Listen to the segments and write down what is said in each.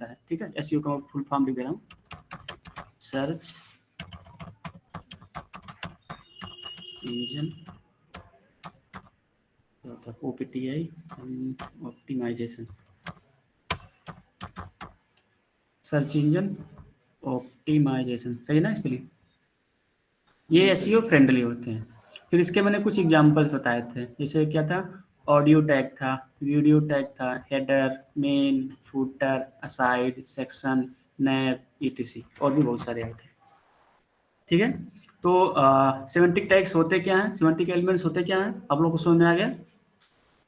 होता है, ठीक है। एसईओ का फुल फॉर्म लिख दे रहा हूँ, search engine OPTI optimisation, search engine optimisation, सही ना स्पेलिंग। ये एसईओ फ्रेंडली होते हैं। फिर इसके मैंने कुछ एग्जांपल्स बताए थे, जैसे क्या था, ऑडियो टैग था, वीडियो टैग था, header, main, footer, aside, section, nav, ETC, और भी बहुत सारे आए थे, ठीक है। तो सिमेंटिक टैग्स होते क्या हैं, सिमेंटिक एलिमेंट्स होते क्या हैं, आप लोगों को समझ में आ गया,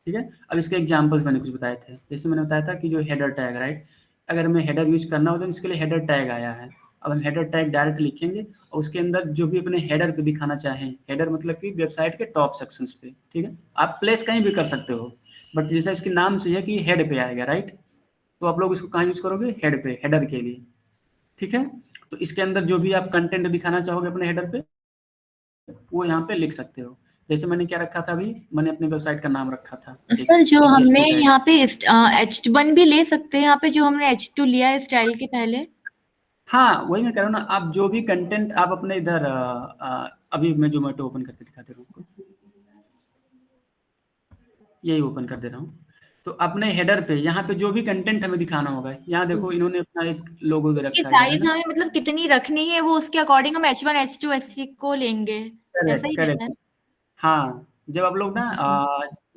ठीक है। अब इसके एग्जांपल्स मैंने कुछ बताए थे, जैसे मैंने बताया था कि जो हेडर टैग, राइट, अगर हमें हेडर यूज करना हो तो इसके लिए हेडर टैग आया है। अब हम हेडर टैग डायरेक्ट लिखेंगे और उसके अंदर जो भी अपने हेडर पे दिखाना चाहें, हेडर मतलब कि वेबसाइट के टॉप सेक्शंस पे, ठीक है। आप प्लेस कहीं भी कर सकते हो, बट जैसा इसके नाम से है कि हेड पे आएगा, राइट, तो आप लोग इसको कहाँ यूज करोगे, हेड पे, हेडर के लिए, ठीक है। तो इसके अंदर जो भी आप कंटेंट दिखाना चाहोगे अपने हेडर पे, वो यहाँ पे लिख सकते हो। जैसे मैंने क्या रखा था, अभी मैंने अपनी वेबसाइट का नाम रखा था सर जो हमने H2 यहाँ पे H1 भी ले सकते हैं, यहाँ पे जो हमने H2 लिया है स्टाइल के पहले। हाँ, वही मैं कह रहा हूँ ना, आप जो भी कंटेंट आप अपने इधर अभी मैं जोमेटो ओपन करके दिखा दे रहा हूँ, यही ओपन कर दे रहा हूँ। तो अपने हेडर पे यहाँ पे जो भी कंटेंट हमें दिखाना होगा, यहाँ देखो इन्होंने अपना एक लोगो दे उसकी रखा है इधर, है साइज ना। हमें मतलब कितनी रखनी है, वो उसके अकॉर्डिंग हम H1 H2 H3 को लेंगे, ऐसा ही करेक्ट रहता है। करेक्ट। हाँ, जब आप लोग ना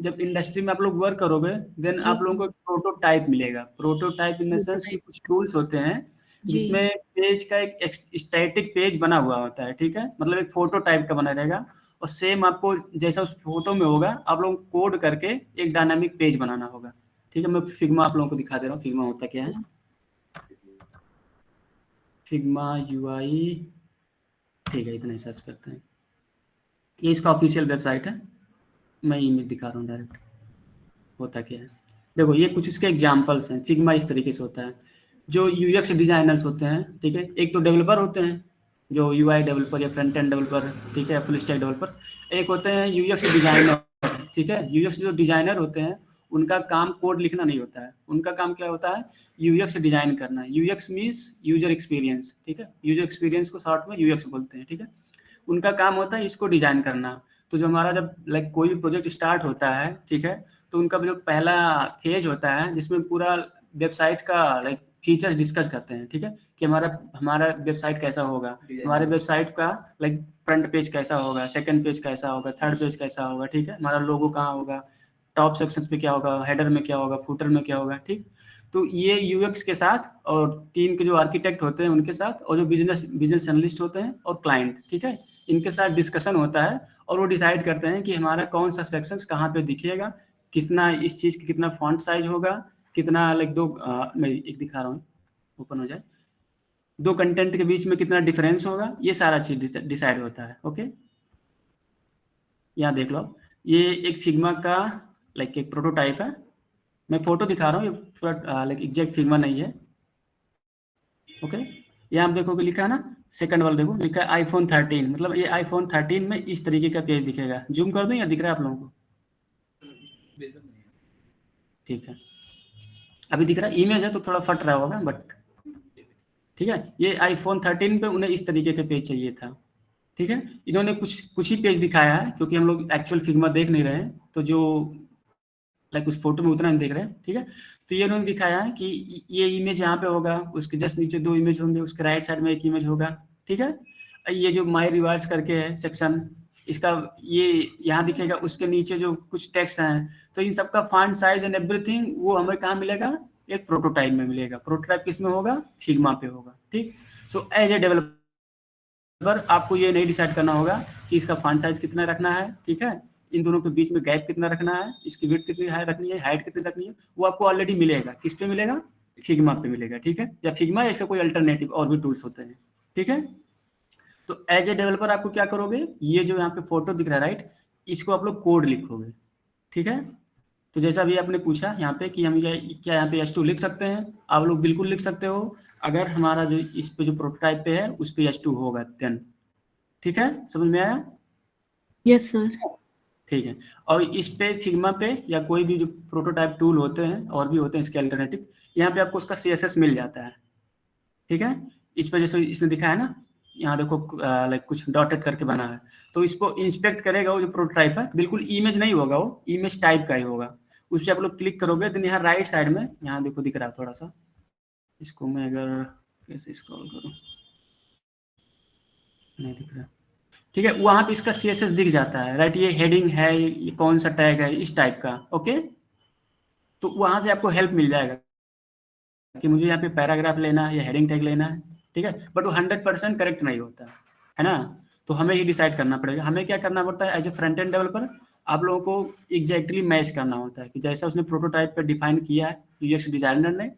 जब इंडस्ट्री में आप लोग वर्क करोगे, देन जी आप लोगों सर। को एक प्रोटोटाइप मिलेगा। प्रोटोटाइप इन द सेंस कि कुछ टूल्स होते हैं जी जिसमें पेज का एक स्टैटिक पेज बना हुआ होता है, ठीक है, मतलब एक फोटो टाइप का बना रहेगा, और सेम आपको जैसा उस फोटो में होगा आप लोग कोड करके एक डायनामिक पेज बनाना होगा, ठीक है। मैं फिग्मा आप लोगों को दिखा दे रहा हूँ, फिग्मा होता क्या है, फिग्मा यूआई, ठीक है, इतना ही सर्च करते हैं। ये इसका ऑफिशियल वेबसाइट है, मैं इमेज दिखा रहा हूँ डायरेक्ट, होता क्या है। देखो ये कुछ इसके एग्जांपल्स हैं, फिग्मा इस तरीके से होता है। जो यूएक्स डिजाइनर्स होते हैं, ठीक है, एक तो डेवलपर होते हैं, जो यूआई डेवलपर या फ्रंट एंड डेवलपर, ठीक है, फुल स्टैक डेवलपर। एक होते हैं यूएक्स डिजाइनर, ठीक है। यूएक्स जो डिजाइनर होते हैं उनका काम कोड लिखना नहीं होता है, उनका काम क्या होता है, यूएक्स डिजाइन करना। यूएक्स मीन्स यूजर एक्सपीरियंस, ठीक है, यूजर एक्सपीरियंस को शॉर्ट में यूएक्स बोलते हैं, ठीक है। उनका काम होता है इसको डिजाइन करना। तो जो हमारा जब लाइक कोई भी प्रोजेक्ट स्टार्ट होता है, ठीक है, तो उनका जो पहला फेज होता है जिसमें पूरा वेबसाइट का लाइक फीचर्स डिस्कस करते हैं, ठीक है, कि हमारा हमारा वेबसाइट कैसा होगा, हमारे वेबसाइट का लाइक फ्रंट पेज कैसा होगा, सेकंड पेज कैसा होगा, थर्ड पेज कैसा होगा, ठीक है, हमारा लोगो कहाँ होगा, टॉप सेक्शन पे क्या होगा, हेडर में क्या होगा, फुटर में क्या होगा, ठीक। तो ये यूएक्स के साथ और टीम के जो आर्किटेक्ट होते हैं उनके साथ, और जो बिजनेस एनालिस्ट होते हैं और क्लाइंट, ठीक है, इनके साथ डिस्कशन होता है, और वो डिसाइड करते हैं कि हमारा कौन सा सेक्शंस कहाँ पे दिखेगा, कितना इस चीज की कितना फॉन्ट साइज होगा, कितना लाइक मैं एक दिखा रहा हूँ, ओपन हो जाए, दो कंटेंट के बीच में कितना डिफरेंस होगा, ये सारा चीज डिसाइड होता है, ओके। यहाँ देख लो, ये एक फिग्मा का लाइक एक प्रोटोटाइप है, मैं फोटो दिखा रहा हूँ, ये पूरा लाइक एग्जैक्ट फिग्मा नहीं है, ओके। यहाँ आप देखोगे लिखा है ना, सेकंड वाला देखो लिखा है आईफोन 13, मतलब ये आईफोन 13 में इस तरीके का पेज दिखेगा। जूम कर दूं या दिख रहा है आप लोगों को, ठीक है, अभी दिख रहा है, इमेज है तो थोड़ा फट रहा होगा, बट ठीक है। ये आईफोन 13 पे उन्हें इस तरीके का पेज चाहिए था, ठीक है। इन्होंने कुछ कुछ ही पेज दिखाया है क्योंकि हम लोग एक्चुअल फिग्मा देख नहीं रहे हैं, तो जो लाइक उस फोटो में उतना नहीं देख रहे हैं, ठीक है। तो ये उन्होंने दिखाया है कि ये इमेज यहाँ पे होगा, उसके जस्ट नीचे दो इमेज होंगे, उसके राइट साइड में एक इमेज होगा, ठीक है। ये जो माई रिवार्ड्स करके है सेक्शन, इसका ये यहाँ दिखेगा, उसके नीचे जो कुछ टेक्स्ट हैं, तो इन सबका फॉन्ट साइज एंड एवरीथिंग वो हमें कहाँ मिलेगा, एक प्रोटोटाइप में मिलेगा। प्रोटोटाइप किस में होगा, फिग्मा पे होगा, ठीक। सो एज ए डेवलपर आपको ये नहीं डिसाइड करना होगा कि इसका फॉन्ट साइज कितना रखना है, ठीक है, इन दोनों के बीच में गैप कितना रखना है, इसकी विड्थ कितनी रखनी है, हाइट कितनी रखनी है, वो आपको ऑलरेडी मिलेगा। किस पे मिलेगा, फिग्मा पे मिलेगा, ठीक है, या फिग्मा या इसका कोई अल्टरनेटिव और भी टूल्स होते हैं, ठीक है। तो एज ए डेवलपर आपको क्या करोगे, ये जो यहाँ पे फोटो दिख रहा है, राइट, इसको आप लोग कोड लिखोगे, ठीक है। तो जैसा भी आपने पूछा यहाँ पे कि हम क्या यहाँ पे H2 लिख सकते हैं, आप लोग बिल्कुल लिख सकते हो, अगर हमारा जो इस पे जो प्रोटोटाइप पे है उस पे H2 होगा देन, ठीक है, समझ में आया। Yes sir. ठीक है, और इस पे फिग्मा पे या कोई भी जो प्रोटोटाइप टूल होते हैं और भी होते हैं इसके अल्टरनेटिव, यहाँ पे आपको उसका CSS मिल जाता है, ठीक है। इस पर जैसे इसने दिखा है ना, यहाँ देखो लाइक कुछ डॉटेड करके बना है, तो इसको इंस्पेक्ट करेगा वो जो प्रोटोटाइप है, बिल्कुल इमेज नहीं होगा, वो इमेज टाइप का ही होगा। उस पर आप लोग क्लिक करोगे तो यहाँ राइट साइड में, यहाँ देखो दिख रहा है थोड़ा सा, इसको मैं अगर कैसे स्क्रॉल करूँ, नहीं दिख रहा, ठीक है। वहाँ पे इसका CSS दिख जाता है, राइट, ये हेडिंग है, ये कौन सा टैग है, इस टाइप का, ओके। तो वहाँ से आपको हेल्प मिल जाएगा कि मुझे यहाँ पे पैराग्राफ लेना है या हेडिंग टैग लेना है, ठीक है। बट वो 100% करेक्ट नहीं होता है ना, तो हमें ही डिसाइड करना पड़ेगा। हमें क्या करना पड़ता है as a front end developer, आप लोगों को एग्जैक्टली मैच करना होता है कि जैसा उसने प्रोटोटाइप पे डिफाइन किया है यूएक्स डिजाइनर ने,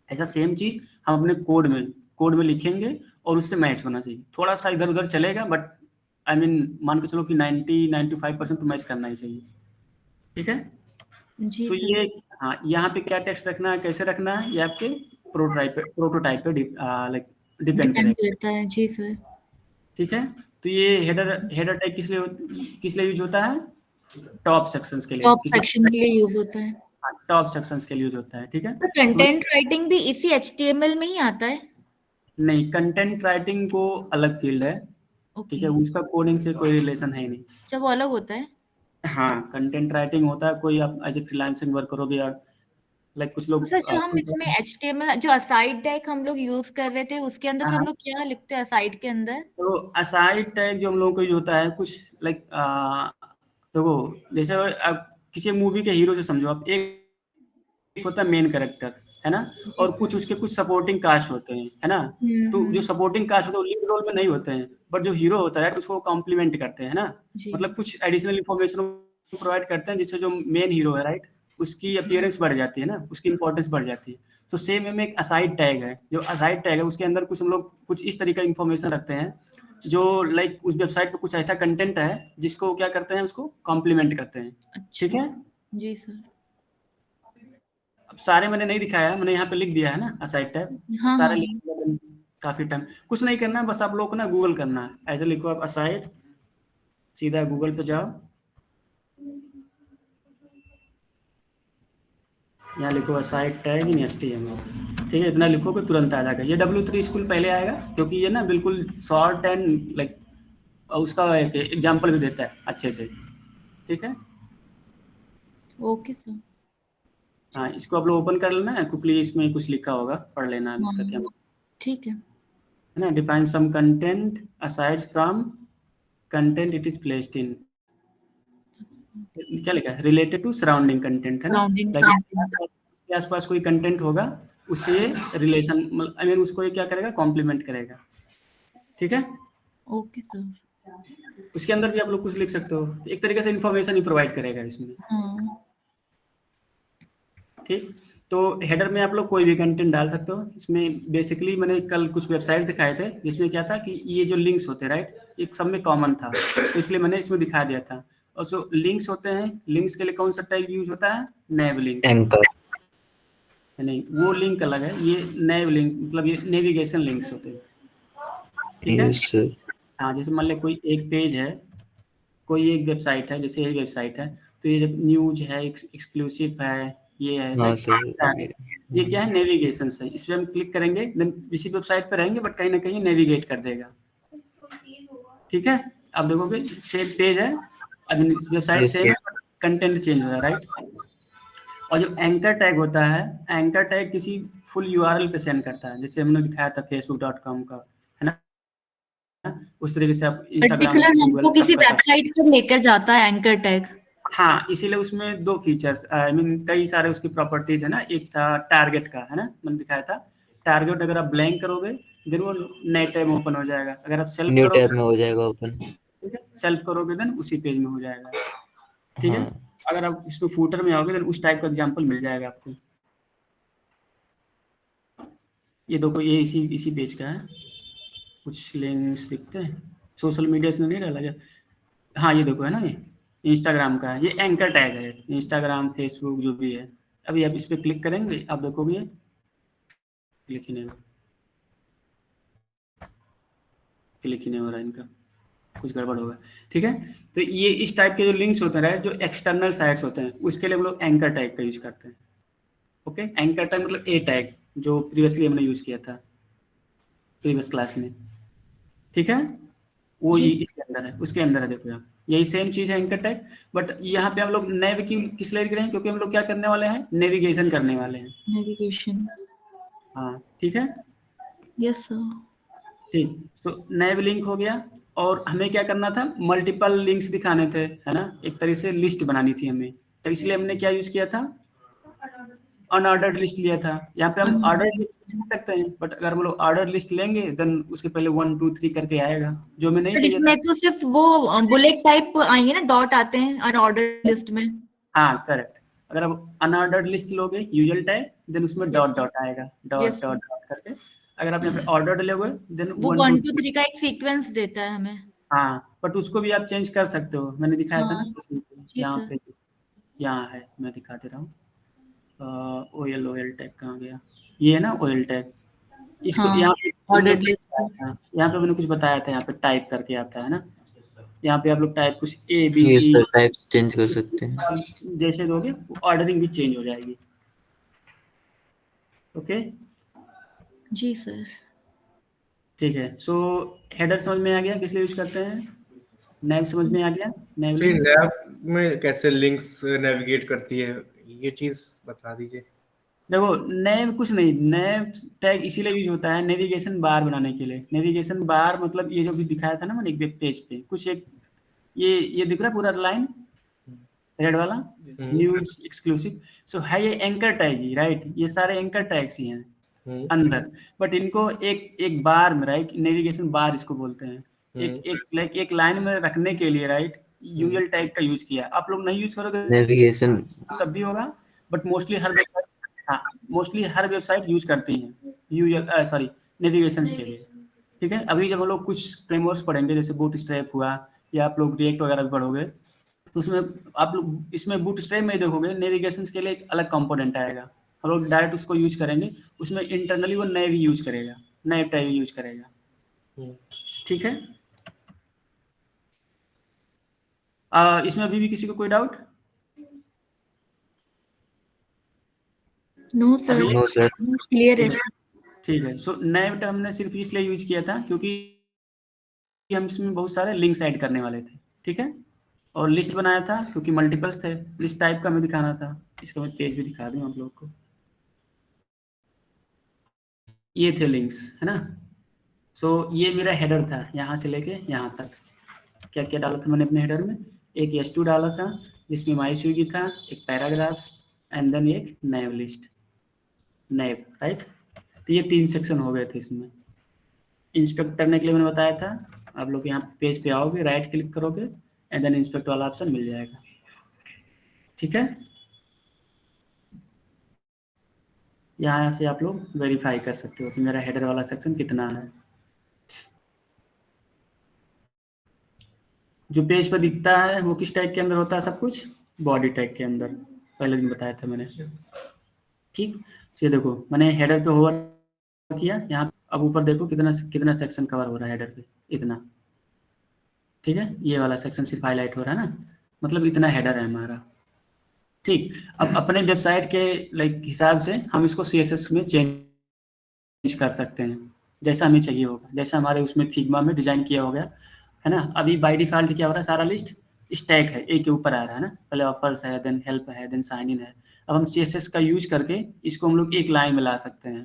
ऐसा सेम चीज हम अपने कोड में लिखेंगे और उससे मैच होना चाहिए। थोड़ा सा इधर उधर चलेगा, बट आई मीन मान के चलो कि 90-95% तो मैच करना ही चाहिए, ठीक है। जी तो सर। ये, हाँ, यहाँ पे क्या टेक्स्ट रखना है, कैसे रखना है, ये आपके प्रोटोटाइप पे लाइक डिपेंड डिपेंड करेगा, करता है, जी सर। ठीक है। तो ये हेडर टैग किस लिए यूज होता है, टॉप सेक्शंस के लिए, टॉप सेक्शन के लिए यूज होता है। टॉप सेक्शंस के लिए यूज होता है, ठीक है। तो तो कंटेंट राइटिंग भी इसी HTML में ही आता है? नहीं, कंटेंट राइटिंग को अलग फील्ड है, ठीक ओके, है, उसका कोडिंग से कोई रिलेशन है ही नहीं। जब वो अलग होता है। हाँ, कंटेंट राइटिंग होता है, कोई आप एज ए फ्रीलांसिंग वर्क करोगे या लाइक कुछ तो लोग सर जो हम इसमें HTML जो असाइड टैग हम लोग यूज कर रहे थे, उसके अंदर फिर हम हाँ, लोग क्या लिखते हैं असाइड के अंदर? तो असाइड टैग जो हम लोगों को यूज होता है कुछ लाइक, देखो जैसे आप किसी मूवी के हीरो से समझो, आप एक होता है मेन कैरेक्टर, है ना, जी और कुछ सर। उसके कुछ सपोर्टिंग कास्ट होते हैं, है ना। तो जो हम्म। सपोर्टिंग कास्ट होते हैं वो लीड रोल में नहीं होते हैं, बट जो हीरो होता है उसको कॉम्प्लीमेंट करते हैं, है ना, जी। मतलब कुछ एडिशनल इंफॉर्मेशन प्रोवाइड करते हैं जिससे जो मेन हीरो है, राइट, उसकी अपीयरेंस बढ़ जाती है ना, उसकी इंपॉर्टेंस बढ़ जाती है। तो सेम में एक असाइड टैग है, जो असाइड टैग है उसके अंदर कुछ हम लोग कुछ इस तरीके का इंफॉर्मेशन रखते हैं जो लाइक उस वेबसाइट पे कुछ ऐसा कंटेंट है जिसको क्या करते हैं, उसको कॉम्प्लीमेंट करते हैं, ठीक अच्छा। है। जी सर। अब सारे मैंने नहीं दिखाया है, मैंने यहाँ पे लिख दिया है ना असाइड टैब, हाँ सारे हाँ। लिख दिया मैंने, काफी टाइम कुछ नहीं करना है, बस आप लोग को ना गूगल करना है, ऐसे लिखो आप असाइड, सीधा गूगल पे जाओ, यहाँ लिखो असाइड टैग इन HTML, ठीक है, इतना लिखोगे तुरंत आ जाएगा। ये W3 स्कूल पहले आएगा क्योंकि ये ना बिल्कुल शॉर्ट एंड लाइक उसका एक एग्जाम्पल भी देता है अच्छे से, ठीक है। Okay sir. हाँ, इसको आप लोग ओपन कर लेना है क्विकली, इसमें कुछ लिखा होगा, पढ़ लेना है इसका क्या, हाँ, ठीक है। है ना। Define some content aside from content it is placed in, क्या लिखा है, रिलेटेड टू सराउंडिंग कंटेंट, है ना, सराउंडिंग लाइक कंटेंट। उसके आसपास कोई कंटेंट होगा उससे रिलेशन, आई मीन उसको ये क्या करेगा, कॉम्प्लीमेंट करेगा, ठीक है। Okay sir. उसके अंदर भी आप लोग कुछ लिख सकते हो, एक तरीके से इन्फॉर्मेशन ही प्रोवाइड करेगा इसमें, हाँ। ठीक। तो हेडर में आप लोग कोई भी कंटेंट डाल सकते हो इसमें। बेसिकली मैंने कल कुछ वेबसाइट दिखाए थे जिसमें क्या था कि ये जो लिंक्स होते हैं, राइट, एक सब में कॉमन था, तो इसलिए मैंने इसमें दिखा दिया था। और जो लिंक्स होते हैं, लिंक्स के लिए कौन सा टैग यूज होता है, नैव लिंक, एंकर। नहीं वो लिंक अलग है, ये नैव लिंक मतलब ये नेविगेशन लिंक्स होते हैं, ठीक है। Yes sir. हाँ, जैसे मान लें कोई एक पेज है, कोई एक वेबसाइट है, जैसे ये वेबसाइट है, तो ये जब न्यूज है, एक्सक्लूसिव है, ये है हाँ लाइक, सर। ये क्या है, नेविगेशन है। इस पे हम क्लिक करेंगे देन इसी वेबसाइट पे रहेंगे, बट कहीं ना कहीं नेविगेट कर देगा, ठीक है। अब देखोगे सेम पेज है, अब वेबसाइट यस सेम सर। है, कंटेंट चेंज हो रहा है, राइट। और जो एंकर टैग होता है, एंकर टैग किसी फुल URL पे सेंड करता है, जैसे हमने दिखाया था facebook.com का, है ना, उस तरीके से आप इंस्टाग्राम, पर्टिकुलर गूगल हमको किसी सबका कर, वेबसाइट पर लेकर जाता है एंकर टैग। हाँ, इसीलिए उसमें दो फीचर्स, आई मीन कई सारे उसकी प्रॉपर्टीज है ना। एक था टारगेट का, है ना, मैंने दिखाया था टारगेट, अगर आप ब्लैंक करोगे देन वो नए टैब ओपन हो जाएगा, अगर आप सेल्फ न्यू टैब करोगे, में हो जाएगा ओपन। ठीक है, सेल्फ करोगे देन उसी पेज में हो जाएगा, ठीक है। हाँ अगर आप इसमें फूटर में आओगे देन उस टाइप का एग्जांपल मिल जाएगा आपको। ये देखो, ये इसी पेज का है, कुछ लिंक्स दिखते हैं, सोशल मीडिया से नहीं डाला गया, हाँ ये देखो, है ना, ये इंस्टाग्राम का है, ये एंकर टैग है, इंस्टाग्राम फेसबुक जो भी है। अभी आप इस पर क्लिक करेंगे, आप देखोगे क्लिक ही नहीं हो, क्लिक ही नहीं हो रहा इनका, कुछ गड़बड़ होगा, ठीक है। तो ये इस टाइप के जो लिंक्स होते हैं, जो एक्सटर्नल साइट्स होते हैं, उसके लिए हम लोग एंकर टैग का यूज करते हैं, ओके, एंकर टैग मतलब ए टैग जो प्रीवियसली हमने यूज किया था प्रीवियस क्लास में, ठीक है, वो जी। ये इसके अंदर है, उसके अंदर है। देखो यहाँ यही सेम चीज है एंकर टैग, बट यहाँ पे हम लोग नेव की किस लिए लिख रहे हैं, क्योंकि हम लोग क्या करने वाले हैं, नेविगेशन करने वाले हैं। नेविगेशन। हाँ ठीक है, यस सर। ठीक। सो नेव लिंक हो गया, और हमें क्या करना था, मल्टीपल लिंक्स दिखाने थे, है ना, एक तरह से लिस्ट बनानी थी हमें, तो इसलिए हमने क्या यूज किया था, अनऑर्डर्ड लिस्ट लिया था। यहाँ पे हम ऑर्डर लिस्ट ले सकते हैं, बट अगर हम लोग ऑर्डर लिस्ट लेंगे देन उसके पहले 1 2 3 करके आएगा, जो हमें नहीं सर चाहिए था। इसमें तो सिर्फ वो बुलेट टाइप आएंगे ना, डॉट आते हैं अनऑर्डर्ड लिस्ट में। हाँ करेक्ट, अगर आप अनऑर्डर्ड लिस्ट लोगे यूजुअल टैग, देन उसमें डॉट यस डॉट आएगा, डॉट यस। डॉट डॉट करके। अगर आप यहाँ पे ऑर्डर्ड लोगे देन वो 1 2 1 2 3। 3 का एक सीक्वेंस देता है हमें। हाँ, बट उसको भी आप चेंज कर सकते हो, मैंने दिखाया था हाँ ना किसी पे, जी यहाँ सर। पे, यहाँ है, मैं दिखा दे रहा हूँ। ओएल ओएल टैग कहाँ गया, ये है ना ओएल टैग, इसको हाँ यहाँ पे मैंने ऑर्डर्ड कुछ लिस्ट। बताया था, यहाँ पे मैंने कुछ बताया था, यहाँ पे टाइप करके आता है ना, यहाँ पे आप लोग टाइप कुछ ए बी ये सी सर टाइप चेंज कर सकते हैं। जैसे दोगे ऑर्डरिंग भी चेंज हो जाएगी। ओके जी सर। ठीक है, सो हेडर समझ में आ गया किस लिए यूज करते हैं, नेव समझ में आ गया, नेव फिर लिंक। नैव में कैसे लिंक्स नेविगेट करती है, ये चीज बता दीजिए। देखो नेव कुछ नहीं, नेव टैग इसीलिए यूज होता है नेविगेशन बार बनाने के लिए। नेविगेशन बार मतलब ये जो भी दिखाया था ना मैंने एक वेब पेज पे, कुछ एक ये दिख रहा है पूरा लाइन रेड वाला, न्यूज एक्सक्लूसिव, सो है ये एंकर टैग ही, राइट, ये सारे एंकर टैग्स ही हैं अंदर, बट इनको एक एक बार में, राइट, नेविगेशन बार इसको बोलते हैं, एक एक लाइक एक लाइन में रखने के लिए, राइट, यूएल टैग का यूज किया। आप लोग नहीं यूज करोगे नेविगेशन तब भी होगा, बट मोस्टली हर वेबसाइट, हाँ मोस्टली हर वेबसाइट यूज करती है यूएल, सॉरी, नेविगेशन के लिए, ठीक है। अभी जब हम लोग कुछ फ्रेमवर्क्स पढ़ेंगे जैसे बूटस्ट्रैप हुआ, या आप लोग रिएक्ट वगैरह भी पढ़ोगे, तो उसमें आप लोग इसमें बूटस्ट्रैप में देखोगे नेविगेशन के लिए एक अलग कंपोनेंट आएगा, हम लोग डायरेक्ट उसको यूज करेंगे, उसमें इंटरनली वो नेव यूज करेगा, नेव टैग यूज करेगा, ठीक है। इसमें अभी भी किसी को कोई doubt? No sir, no sir. Clear है। ठीक है, सो नेव टैग हमने सिर्फ इसलिए यूज किया था क्योंकि हम इसमें बहुत सारे लिंक्स ऐड करने वाले थे, ठीक है, और लिस्ट बनाया था क्योंकि मल्टीपल्स थे, लिस्ट टाइप का हमें दिखाना था। इसका मैं पेज भी दिखा दूं आप लोग को, ये थे लिंक्स, है ना। सो ये मेरा हेडर था, यहाँ से लेके यहाँ तक क्या क्या डाला था मैंने अपने हेडर में, एक S2 डाला था जिसमें माई स्विगी था, एक पैराग्राफ, एंड देन एक नेव लिस्ट, नेव, राइट। तो ये 3 सेक्शन हो गए थे इसमें। इंस्पेक्ट करने के लिए मैंने बताया था, आप लोग यहाँ पेज पे आओगे, राइट क्लिक करोगे, एंड देन इंस्पेक्ट वाला ऑप्शन मिल जाएगा, ठीक है। यहाँ से आप लोग वेरीफाई कर सकते हो कि मेरा हेडर वाला सेक्शन कितना है। जो पेज पर दिखता है वो किस टैग के अंदर होता है सब कुछ, बॉडी टैग के अंदर, पहले दिन बताया था मैंने, ठीक। ये देखो मैंने हेडर पे होवर किया यहाँ, अब ऊपर देखो कितना कितना सेक्शन कवर हो रहा है हेडर पे, इतना, ठीक है, ये वाला सेक्शन सिर्फ हाईलाइट हो रहा है ना, मतलब इतना हेडर है हमारा, ठीक। अब अपने वेबसाइट के लाइक हिसाब से हम इसको CSS में चेंज कर सकते हैं, जैसा हमें चाहिए होगा, जैसा हमारे उसमें फिग्मा में डिजाइन किया होगा, है ना। अभी बाय डिफॉल्ट क्या हो रहा है, सारा लिस्ट स्टैक है, एक के ऊपर आ रहा है ना, पहले ऑफर्स है, देन हेल्प है, देन साइन इन है। अब हम CSS का यूज करके इसको हम लोग एक लाइन में ला सकते हैं,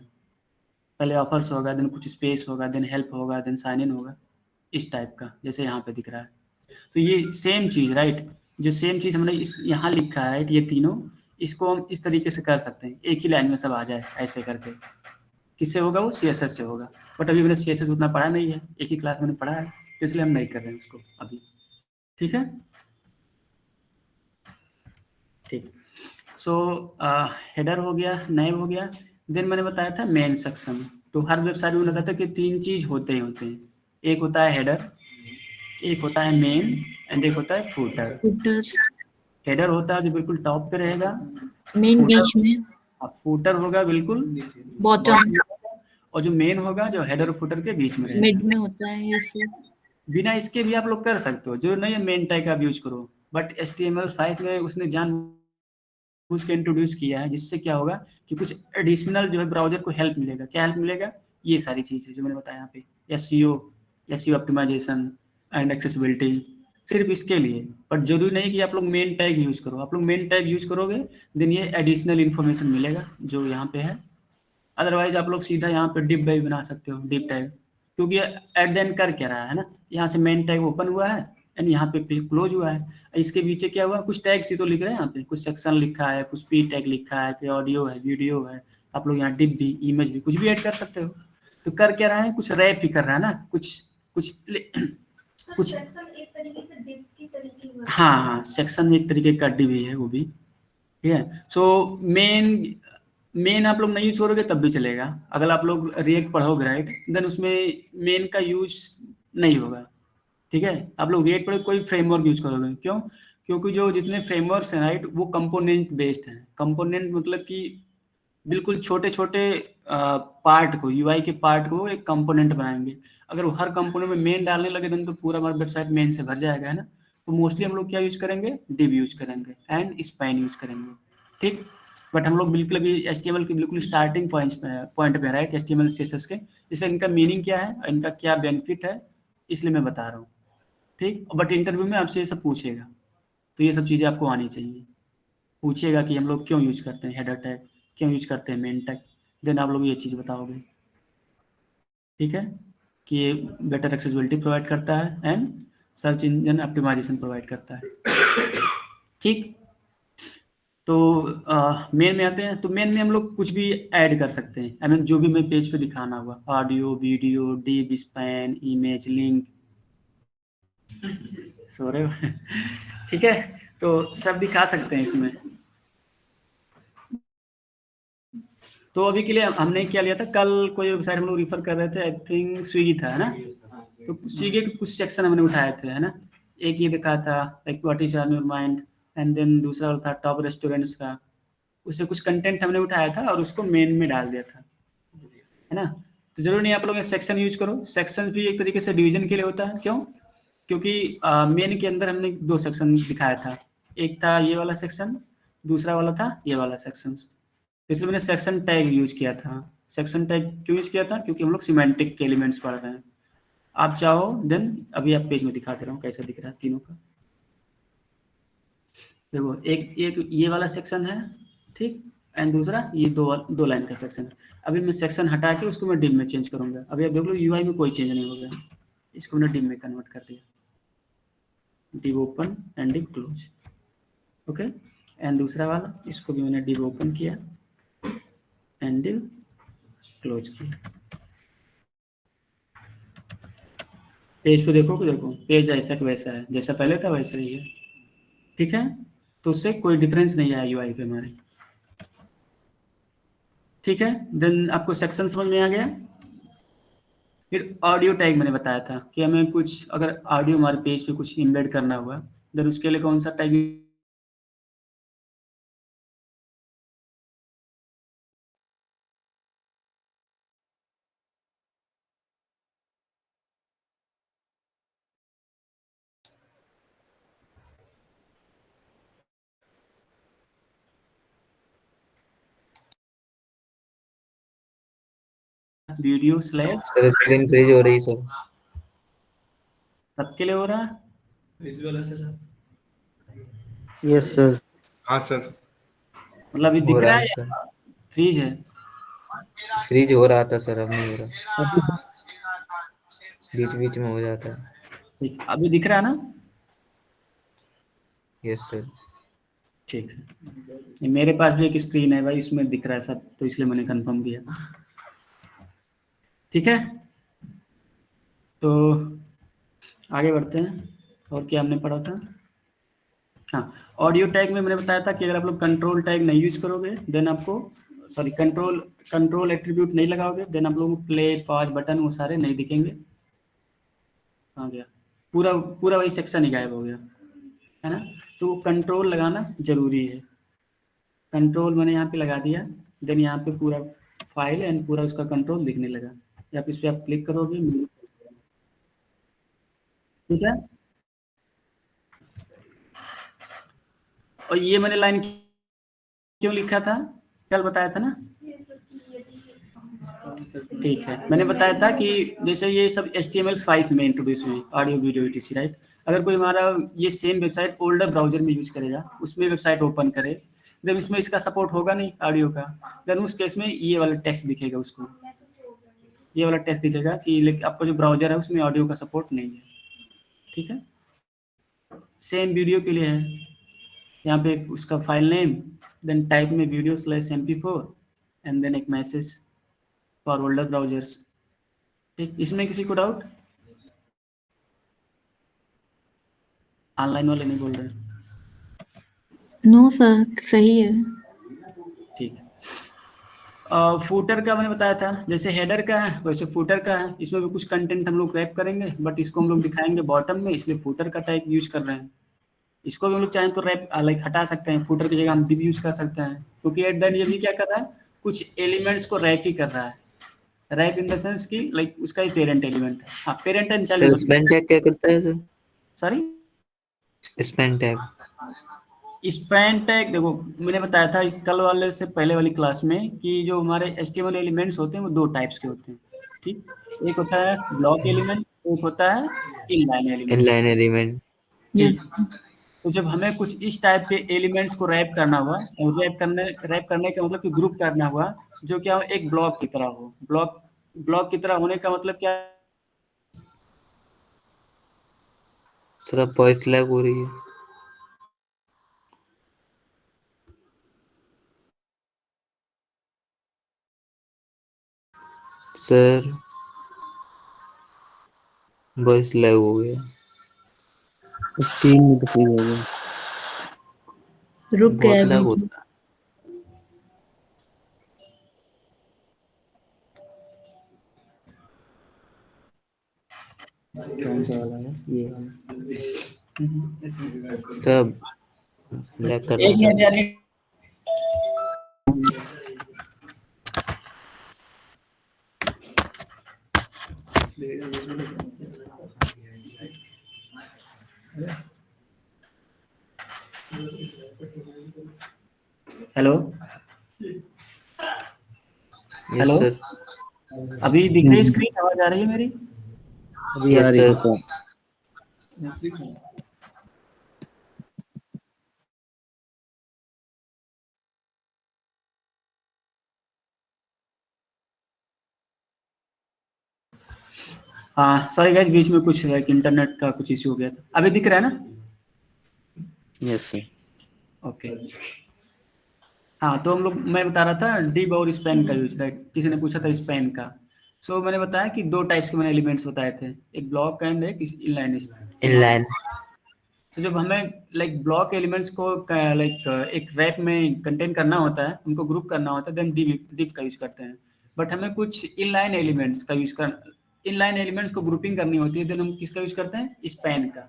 पहले ऑफर्स होगा, देन कुछ स्पेस होगा, देन हेल्प होगा, देन साइन इन होगा, इस टाइप का, जैसे यहाँ पे दिख रहा है। तो ये सेम चीज, राइट, जो सेम चीज हमने इस यहाँ लिखा है, राइट, ये तीनों, इसको हम इस तरीके से कर सकते हैं, एक ही लाइन में सब आ जाए ऐसे करके। किससे होगा वो, CSS से होगा, बट अभी मैंने CSS उतना पढ़ा नहीं है, एक ही क्लास मैंने पढ़ा है, तो इसलिए हम नहीं कर रहे हैं उसको अभी, ठीक है, ठीक। सो हेडर हो गया, नेव हो गया, देन मैंने बताया था मेन सेक्शन। तो हर वेबसाइट में बताया था कि 3 चीज होते ही होते हैं, एक होता है हेडर, एक होता है मेन, एंड एक होता है फूटर। फुटर। हेडर होता है जो बिल्कुल टॉप पे रहेगा, मेन बीच में, फूटर होगा बिल्कुल बॉटम और जो मेन होगा जो हेडर और फूटर के बीच में रहेगा, मिड में होता है ये सब। बिना इसके भी आप लोग कर सकते हो, जो नहीं है मेन टैग का यूज करो, बट HTML5 में उसने जान पुश के इंट्रोड्यूस किया है, जिससे क्या होगा कि कुछ एडिशनल जो है ब्राउजर को हेल्प मिलेगा। क्या हेल्प मिलेगा? ये सारी चीज़ें जो मैंने बताया यहाँ पे, एसईओ ऑप्टिमाइजेशन एंड एक्सेसिबिलिटी, सिर्फ इसके लिए। बट जरूरी नहीं कि आप लोग मेन टैग यूज करो। आप लोग मेन टैग यूज करोगे देन ये एडिशनल इन्फॉर्मेशन मिलेगा जो यहाँ पे है। अदरवाइज आप लोग सीधा यहाँ पे डिप भी बना सकते हो, डिप टैग, क्योंकि एट द एंड कर क्या रहा है ना, यहाँ से मेन टैग ओपन हुआ है एंड यहाँ पे क्लोज हुआ है। इसके पीछे क्या हुआ, कुछ टैग्स ही तो लिख रहे हैं यहाँ पे, कुछ सेक्शन लिखा है, कुछ पी टैग लिखा है, कोई ऑडियो है, वीडियो है, आप लोग यहाँ डिप भी, इमेज भी, कुछ भी ऐड कर सकते हो। तो कर क्या रहा है, कुछ रैप ही कर रहा है ना, कुछ कुछ सेक्शन एक तरीके से डिप की तरीके ही हाँ, सेक्शन एक तरीके का डिप ही है वो भी, ठीक है। सो मेन आप लोग नहीं यूज करोगे तब भी चलेगा। अगर आप लोग रिएक्ट पढ़ोगे राइट, देन उसमें मेन का यूज नहीं होगा, ठीक है। आप लोग रिएक्ट पढ़ोगे कोई फ्रेमवर्क यूज करोगे, क्यों? क्योंकि जो जितने फ्रेमवर्क्स हैं राइट, वो कंपोनेंट बेस्ड हैं। कंपोनेंट मतलब कि बिल्कुल छोटे छोटे पार्ट को, यूआई के पार्ट को एक कंपोनेंट बनाएंगे। अगर वो हर कंपोनेंट में मेन डालने लगे देन तो पूरा हमारा वेबसाइट मेन से भर जाएगा, है ना। तो मोस्टली हम लोग क्या यूज करेंगे, डिव यूज करेंगे एंड स्पैन यूज करेंगे, ठीक। बट हम लोग बिल्कुल अभी HTML के बिल्कुल स्टार्टिंग पॉइंट पे राइट, HTML CSS के, इसलिए इनका मीनिंग क्या है, इनका क्या बेनिफिट है, इसलिए मैं बता रहा हूँ, ठीक। बट इंटरव्यू में आपसे ये सब पूछेगा, तो ये सब चीज़ें आपको आनी चाहिए। पूछेगा कि हम लोग क्यों यूज करते हैं हेडर टैग, क्यों यूज करते हैं मेन टैग, देन आप लोग ये चीज़ बताओगे, ठीक है। कि ये बेटर एक्सेसिबिलिटी प्रोवाइड करता है and search engine optimisation provide करता है, ठीक। तो मेन में आते हैं, तो मेन में हम लोग कुछ भी ऐड कर सकते हैं। आई मीन जो भी मैं पेज पे दिखाना होगा, audio, video, div, span, image, link, सो रहे हो ठीक है, तो सब दिखा सकते हैं इसमें। तो अभी के लिए हमने क्या लिया था, कल कोई वेबसाइट हम लोग रिफर कर रहे थे, आई थिंक स्विगी था, है ना। तो स्विगी के कुछ सेक्शन हमने उठाए थे, है ना। एक ये दिखा था like what is on your mind, and then दूसरा था टॉप रेस्टोरेंट्स का। उससे कुछ कंटेंट हमने उठाया था और उसको मेन में डाल दिया था, है ना। तो जरूरी नहीं आप लोग सेक्शन यूज करो, सेक्शन भी एक तरीके से डिवीजन के लिए होता है। क्यों? क्योंकि मेन के अंदर हमने 2 सेक्शन दिखाया था, एक था ये वाला सेक्शन, दूसरा वाला था ये वाला सेक्शन। इसलिए मैंने सेक्शन टैग यूज किया था। सेक्शन टैग क्यों यूज किया था? क्योंकि हम लोग सिमेंटिक के एलिमेंट्स पढ़ रहे हैं। आप चाहो देन अभी आप पेज में दिखा दे रहा हूँ कैसा दिख रहा है तीनों का। देखो एक एक ये वाला सेक्शन है, ठीक, एंड दूसरा ये दो लाइन का सेक्शन है। अभी मैं सेक्शन हटा के उसको मैं डिव में चेंज करूंगा। अभी आप देख लो यूआई में कोई चेंज नहीं हो गया, इसको मैंने डिव में कन्वर्ट कर दिया, div open and div close, okay. And दूसरा वाला इसको भी मैंने डिव ओपन किया एंड डिव क्लोज किया। पेज पे देखो, पेज ऐसा का वैसा है, जैसा पहले था वैसा ही है, ठीक है। तो उससे कोई डिफरेंस नहीं आया यूआई पे हमारे, ठीक है। देन आपको सेक्शन समझ में आ गया। फिर ऑडियो टैग मैंने बताया था कि हमें कुछ अगर ऑडियो हमारे पेज पे कुछ इम्बेड करना हुआ देन उसके लिए कौन सा tag, video slash sir screen freeze हो रही सर। सबके लिए हो रहा है। Yes sir. हाँ सर। मतलब अभी हो दिख रहा रहा है है सर, या फ्रीज है? फ्रीज हो रहा था सर, अब नहीं हो रहा, बीच बीच में हो जाता है। अभी दिख रहा है ना? Yes sir. ठीक है, ये मेरे पास भी एक स्क्रीन है भाई, इसमें दिख रहा है सब, तो इसलिए मैंने कंफर्म किया, ठीक है। तो आगे बढ़ते हैं, और क्या हमने पढ़ा था। हाँ, ऑडियो टैग में मैंने बताया था कि अगर आप लोग कंट्रोल टैग नहीं यूज करोगे देन आपको, सॉरी कंट्रोल एट्रीब्यूट नहीं लगाओगे देन आप लोगों को प्ले, पॉज बटन वो सारे नहीं दिखेंगे। आ गया पूरा पूरा वही सेक्शन ही गायब हो गया, है ना। तो कंट्रोल लगाना जरूरी है। कंट्रोल मैंने यहाँ पे लगा दिया, देन यहाँ पे पूरा फाइल एंड पूरा उसका कंट्रोल दिखने लगा। या इस पर आप क्लिक करोगे, ठीक है। और ये मैंने लाइन क्यों लिखा था, कल बताया था ना। ये सब की यदि ठीक है, मैंने बताया था कि जैसे ये सब HTML5 में इंट्रोड्यूस हुए, ऑडियो वीडियो etc, राइट। अगर कोई हमारा ये सेम वेबसाइट ओल्डर ब्राउजर में यूज करेगा, उसमें वेबसाइट ओपन करे, जब इसमें इसका सपोर्ट होगा नहीं ऑडियो का, देन उस केस में ये वाला टेक्स्ट दिखेगा उसको, ये वाला टेक्स्ट दिखेगा कि लेकिन आपका जो ब्राउजर है उसमें ऑडियो का सपोर्ट नहीं है। ठीक है, सेम वीडियो के लिए है, यहाँ पे उसका फाइल नेम, देन टाइप में video/mp4 एंड देन एक मैसेज फॉर ओल्डर ब्राउजर्स। ठीक, इसमें किसी को डाउट? ऑनलाइन वाले नहीं बोल रहे। नो सर, सही है। ठीक है, फूटर का मैंने बताया था, जैसे हेडर का है वैसे फूटर का है, इसमें भी कुछ कंटेंट हम लोग रैप करेंगे, बट इसको हम लोग दिखाएंगे बॉटम में, इसलिए फूटर का टैग यूज कर रहे हैं। इसको भी हम लोग चाहें तो रैप लाइक हटा सकते हैं, फूटर की जगह हम div यूज कर सकते हैं, क्योंकि एट द एंड ये भी क्या कर रहा है, कुछ एलिमेंट्स को रैप ही कर रहा है। रैप इन द सेंस की लाइक उसका ही पेरेंट एलिमेंट है। हाँ, parent and sir child, span tag क्या करता है sir? Sorry span tag span tag, देखो मैंने बताया था कल वाले से पहले वाली क्लास में कि जो हमारे HTML एलिमेंट्स होते हैं वो दो टाइप्स के होते हैं। ठीक, एक होता है ब्लॉक एलिमेंट, एक होता है inline element. Inline element. Yes. तो जब हमें कुछ इस टाइप के एलिमेंट्स को रैप करना हुआ, और रैप करने का मतलब कि ग्रुप करना हुआ, जो क्या हो, एक ब्लॉक की तरह हो। ब्लॉक की तरह होने का मतलब क्या? सर अब वॉइस लैग हो रही है। सर वॉइस लैग हो गया। स्क्रीन में तो सही हो गया। रुक बहुत गया लैग अभी। होता है। कौन सा वाला है ये वाला? सर अब लैग कर रहा एक मिनट था। यार, हेलो यस हेलो, सर। अभी दिख रही स्क्रीन, आवाज आ रही है मेरी? अभी आ यस रही है सर। सर। हाँ सॉरी गाइस, बीच में कुछ लाइक इंटरनेट का कुछ इश्यू हो गया था। अभी दिख रहा है ना? Yes sir. ओके। हाँ तो हम लोग, मैं बता रहा था डिव और स्पैन का यूज, राइट। किसी ने पूछा था स्पैन का। सो मैंने बताया कि दो टाइप्स के मैंने एलिमेंट्स बताए थे, एक ब्लॉक एंड एक इनलाइन। इनलाइन। तो जब हमें लाइक ब्लॉक एलिमेंट्स को लाइक एक रैप में कंटेन करना होता है, उनको ग्रुप करना होता है, देन डिव का यूज करते हैं। बट हमें कुछ इनलाइन एलिमेंट्स का यूज कर, इनलाइन एलिमेंट्स को ग्रुपिंग करनी होती है, देन हम किसका यूज करते हैं? स्पैन का।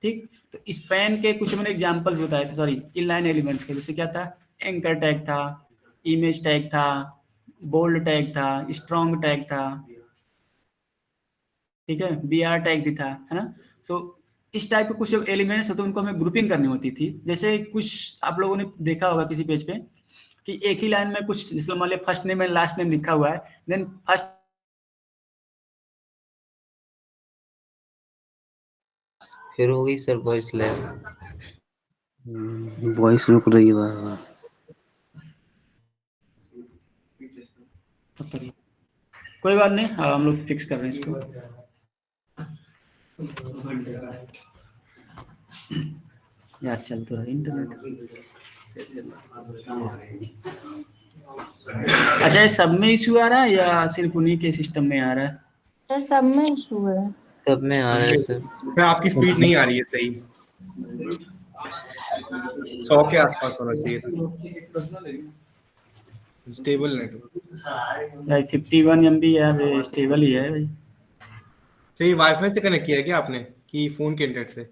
ठीक, तो स्पैन के कुछ मैंने एग्जांपल्स बताए थे, सॉरी इनलाइन एलिमेंट्स के, जैसे क्या था, एंकर टैग था, इमेज टैग था, बोल्ड टैग था, स्ट्रॉन्ग टैग था, ठीक है, BR टैग भी था, है ना। सो इस टाइप के कुछ एलिमेंट्स होते हैं, उनको हमें ग्रुपिंग करनी होती थी। जैसे कुछ आप लोगों ने देखा होगा किसी पेज पे कि एक ही लाइन में कुछ, जैसे मान लिया first name and last name लिखा हुआ है, देन फर्स्ट फिर हो गई सर वॉइस लैग। वॉइस रुक रही है बार बार। कोई बात नहीं, हम लोग फिक्स कर रहे हैं इसको। यार चल तो रहा है इंटरनेट। अच्छा, ये सब में इशू आ रहा है या सिर्फ उन्हीं के सिस्टम में आ रहा है? सर सब में इशू है। सब में आ रहा है सर। मैं आपकी स्पीड नहीं आ रही है सही, 100 के आसपास होना चाहिए था स्टेबल नेटवर्क। भाई 51 MB यार, स्टेबल ही है भाई। तो ये वाईफाई से कनेक्ट किया है क्या आपने, कि फोन के इंटरनेट से?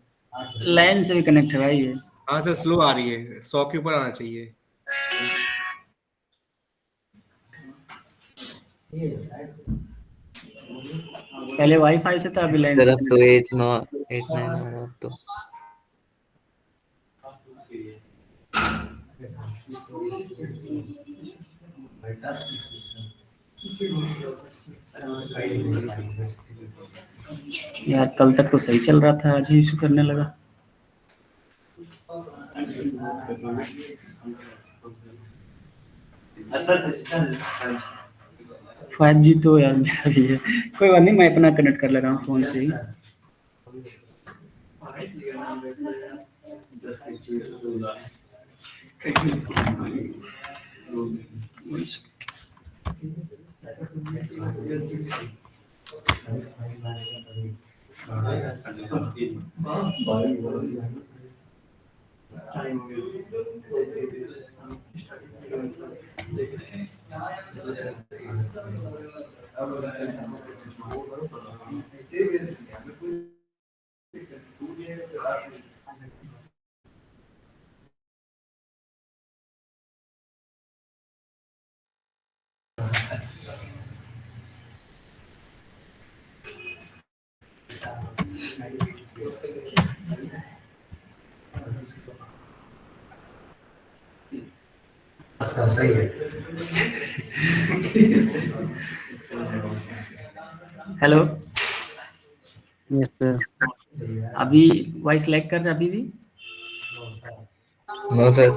लाइन से भी कनेक्ट है भाई ये। हाँ सर, स्लो आ रही है, 100 के ऊपर आना चाहिए। पहले वाईफाई से था, अभी लाइन सर से अब तो connect 8 9 आ रहा है अब तो। यार कल तक तो सही चल रहा था, आज ही इशू करने लगा। फाइव जी तो यार मेरा भी है, कोई बात नहीं, मैं अपना कनेक्ट कर ले रहा हूँ फोन से ही। Hello, yes sir. अभी वॉइस लैग कर रहा है अभी भी? No sir.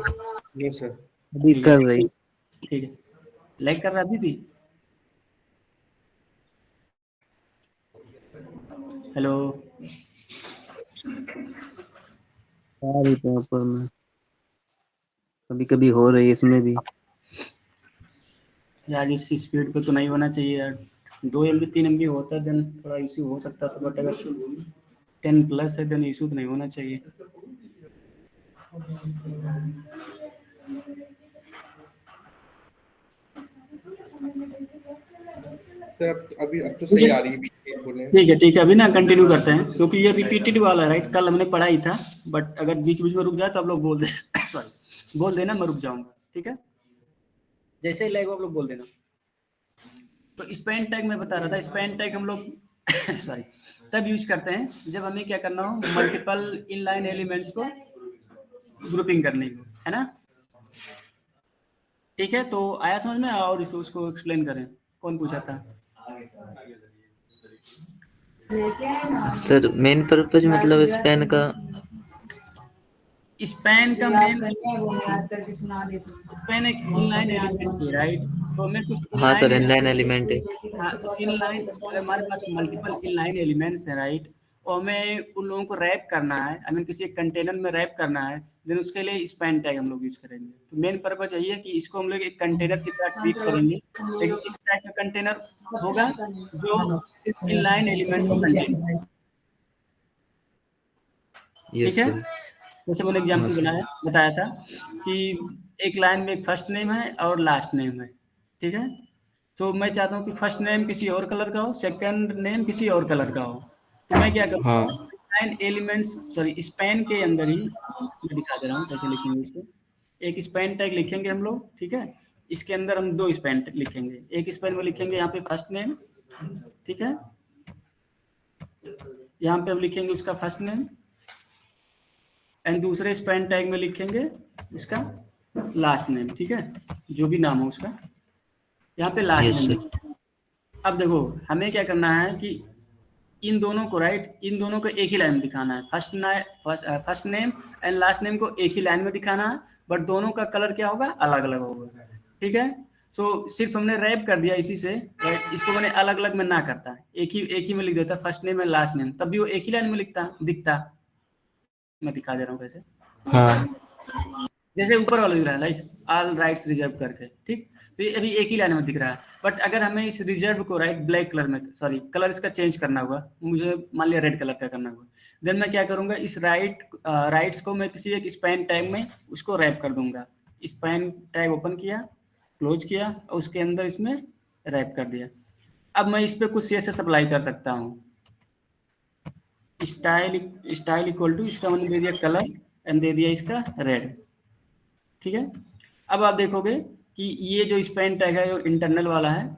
No sir. अभी कर रही। ठीक है, लैग कर रहा है अभी भी? हेलो, आ रही प्रॉपर में, कभी कभी हो रही है इसमें भी। यार इस स्पीड पे तो नहीं होना चाहिए यार, 2 MB 3 MB होता है देन थोड़ा इशू हो सकता था, बट अगर 10+ है देन इशू तो नहीं होना चाहिए। सर अब तो सही आ रही है, बोले। ठीक है, अभी ना कंटिन्यू करते हैं, क्योंकि ये रिपीटेड वाला है राइट, कल हमने पढ़ा ही था, बट अगर बीच बीच में रुक जाए तो आप लोग बोल दे सॉरी बोल देना, मैं रुक जाऊंगा, ठीक है? जैसे ही लगेगा आप लोग बोल देना। तो स्पैन टैग मैं बता रहा था, स्पैन टैग हम लोग सॉरी तब यूज करते हैं जब हमें क्या करना हो, मल्टीपल इनलाइन एलिमेंट्स को ग्रुपिंग करने को, है ना? ठीक है, तो आया समझ में? और इसको उसको एक्सप्लेन करें, कौन पूछा था? सर मेन पर्पज मतलब स्पैन का, स्पैन का मेन स्पैन एक इनलाइन एलिमेंट है राइट, तो हमें कुछ हाँ सर इनलाइन, इनलाइन एलिमेंट है। हाँ तो इनलाइन, अगर हमारे पास मल्टीपल इनलाइन एलिमेंट्स हैं राइट, और हमें उन लोगों को रैप करना है, हमें किसी एक कंटेनर में रैप करना है, देन उसके लिए स्पैन टैग हम लोग यूज करेंगे। तो मेन पर्पज यही है कि इसको हम लोग एक कंटेनर की तरह ट्रीट करेंगे, लेकिन इस टाइप का कंटेनर होगा जो सिर्फ इनलाइन एलिमेंट्स को कंटेन करे, ठीक यस है? सर। जैसे मैंने हाँ एग्जाम्पल सर। बताया था कि एक लाइन में एक फर्स्ट नेम है और लास्ट नेम है, ठीक है? तो मैं चाहता हूँ कि फर्स्ट नेम किसी और कलर का हो, सेकंड नेम किसी और कलर का हो, तो मैं क्या करूँगा, हाँ लाइन एलिमेंट्स सॉरी स्पैन के अंदर ही मैं दिखा दे रहा हूँ कैसे लिखेंगे इसको। एक स्पैन टैग लिखेंगे हम लोग, ठीक है? इसके अंदर हम 2 स्पैन टैग लिखेंगे, एक स्पैन में लिखेंगे यहाँ पे फर्स्ट नेम, ठीक है? यहाँ पे हम लिखेंगे उसका फर्स्ट नेम, एंड दूसरे स्पैन टैग में लिखेंगे उसका लास्ट नेम, ठीक है? जो भी नाम हो उसका, यहाँ पे लास्ट यस नेम सर। लिखेंगे। अब देखो हमें क्या करना है कि इन दोनों को राइट, इन दोनों को एक ही लाइन में दिखाना है, first name and last name को एक ही लाइन में दिखाना है, बट दोनों का कलर क्या होगा, अलग अलग होगा, ठीक है? सो सिर्फ हमने रैप कर दिया इसी से, राइट? इसको मैंने अलग अलग में ना करता, एक ही में लिख देता first name and last name, तब भी वो एक ही लाइन में दिखता। मैं दिखा दे रहा हूँ कैसे, हाँ जैसे ऊपर वाला दिख रहा है लाइक ऑल राइट्स रिजर्व करके, ठीक? तो ये अभी एक ही लाइन में दिख रहा है, बट अगर हमें इस रिजर्व को राइट ब्लैक कलर में, सॉरी कलर इसका चेंज करना होगा, मुझे मान लिया रेड कलर का करना होगा, देन मैं क्या करूंगा, इस राइट्स को मैं किसी एक स्पैन टैग में उसको रैप कर दूंगा। स्पैन टैग ओपन किया, क्लोज किया, और उसके अंदर इसमें रैप कर दिया। अब मैं इस पर कुछ CSS अप्लाई कर सकता हूँ, स्टाइल इक्वल टू, इसका मैंने दे दिया कलर एंड दे दिया इसका रेड, ठीक है? अब आप देखोगे कि ये जो स्पैन टैग है और इंटरनल वाला है,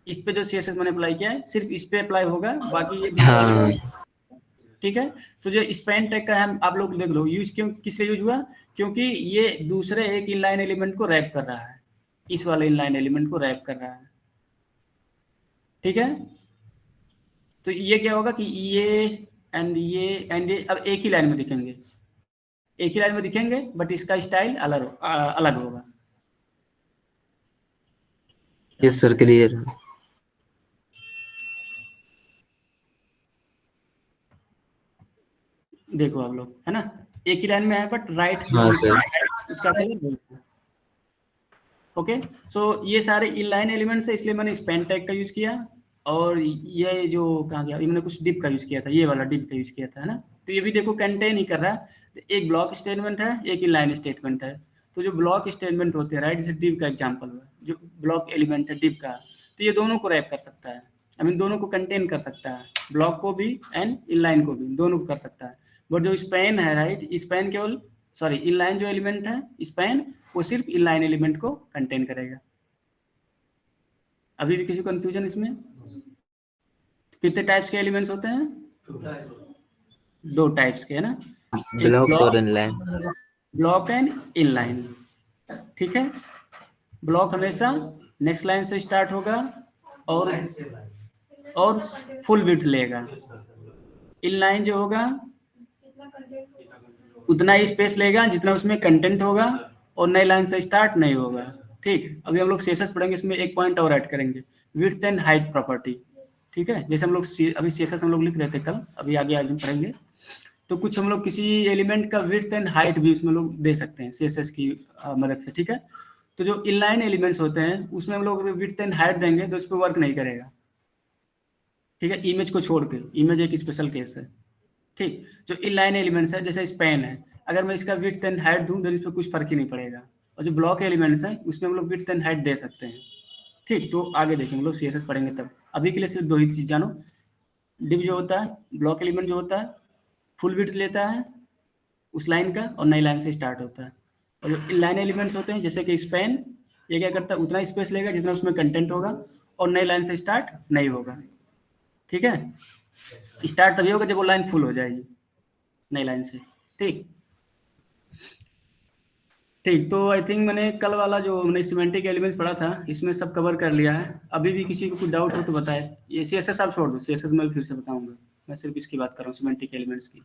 इस पे जो CSS मैंने अप्लाई किया है सिर्फ इस पे अप्लाई होगा, बाकी ये हाँ ठीक है। तो जो स्पैन टैग का है आप लोग देख लो यूज क्यों किस लिए यूज हुआ, क्योंकि ये दूसरे एक इनलाइन एलिमेंट को रैप कर रहा है, इस वाले इनलाइन एलिमेंट को रैप कर रहा है, ठीक है। तो ये क्या होगा कि ये अब एक ही लाइन में दिखेंगे, एक ही लाइन में दिखेंगे, बट इसका स्टाइल अलग होगा। Yes sir, clear. देखो आप लोग, है ना, एक ही लाइन में है बट राइट हाँ सर। इसका कलर। ओके, सो ये सारे इनलाइन एलिमेंट्स है, इसलिए मैंने स्पैन टैग का यूज किया। और ये जो कहाँ गया, ये मैंने कुछ डिप का यूज किया था, ये वाला डिप का यूज किया था, है ना। तो ये भी देखो कंटेन ही कर रहा है, एक ब्लॉक स्टेटमेंट है, एक इनलाइन स्टेटमेंट है। तो जो ब्लॉक स्टेटमेंट होते हैं, राइट, जैसे डिव का एग्जांपल हुआ, जो ब्लॉक एलिमेंट है डिव का, तो ये दोनों को रैप कर सकता है, आई मीन दोनों को कंटेन कर सकता है, ब्लॉक को भी एंड इनलाइन को भी, दोनों को कर सकता है। बट जो स्पैन है, राइट, स्पैन केवल इनलाइन जो एलिमेंट है स्पैन, वो सिर्फ इनलाइन एलिमेंट को कंटेन करेगा। अभी भी किसी कंफ्यूजन इसमें? कितने टाइप्स के एलिमेंट्स होते हैं? 2 टाइप्स के, है ना, ब्लॉक्स और इनलाइन। ब्लॉक एंड इनलाइन, ठीक है। ब्लॉक हमेशा नेक्स्ट लाइन से स्टार्ट होगा और फुल विड्थ लेगा। इनलाइन जो होगा उतना ही स्पेस लेगा जितना उसमें कंटेंट होगा, और नई लाइन से स्टार्ट नहीं होगा, ठीक। अभी हम लोग सीएसएस पढ़ेंगे, इसमें एक पॉइंट और ऐड करेंगे, विड्थ एंड हाइट प्रॉपर्टी, ठीक है। जैसे हम लोग अभी सीएसएस हम लोग लिख रहे थे कल, अभी आगे हम पढ़ेंगे। तो कुछ हम लोग किसी एलिमेंट का विड्थ एंड हाइट भी उसमें लोग दे सकते हैं सीएसएस की मदद से, ठीक है। तो जो इनलाइन एलिमेंट्स होते हैं उसमें हम लोग विड्थ एंड हाइट देंगे तो इस पर वर्क नहीं करेगा, ठीक है, इमेज को छोड़ के। इमेज एक स्पेशल केस है, ठीक। जो इनलाइन एलिमेंट्स है जैसे स्पैन है, अगर मैं इसका विड्थ एंड हाइट दूं तो इस पर कुछ फर्क ही नहीं पड़ेगा। और जो ब्लॉक एलिमेंट्स है उसमें हम लोग विड्थ एंड हाइट दे सकते हैं, ठीक। तो आगे देखेंगे लोग, सीएसएस पढ़ेंगे तब। अभी के लिए सिर्फ 2 ही चीज जानो, डिव जो होता है, ब्लॉक एलिमेंट जो होता है फुल विड्थ लेता है उस लाइन का और नई लाइन से स्टार्ट होता है। और जो इनलाइन एलिमेंट्स होते हैं जैसे कि स्पैन, ये क्या करता है, उतना स्पेस लेगा जितना उसमें कंटेंट होगा और नई लाइन से स्टार्ट नहीं होगा, ठीक है। स्टार्ट तभी होगा जब वो लाइन फुल हो जाएगी नई लाइन से, ठीक। ठीक, तो आई थिंक मैंने कल वाला जो मैंने सिमेंटिक एलिमेंट्स पढ़ा था इसमें सब कवर कर लिया है। अभी भी किसी को कुछ डाउट हो तो बताए। ये सीएसएस आप छोड़ दो, सीएसएस मैं फिर से बताऊंगा, मैं सिर्फ इसकी बात कर रहा हूँ, सिमेंटिक एलिमेंट्स की।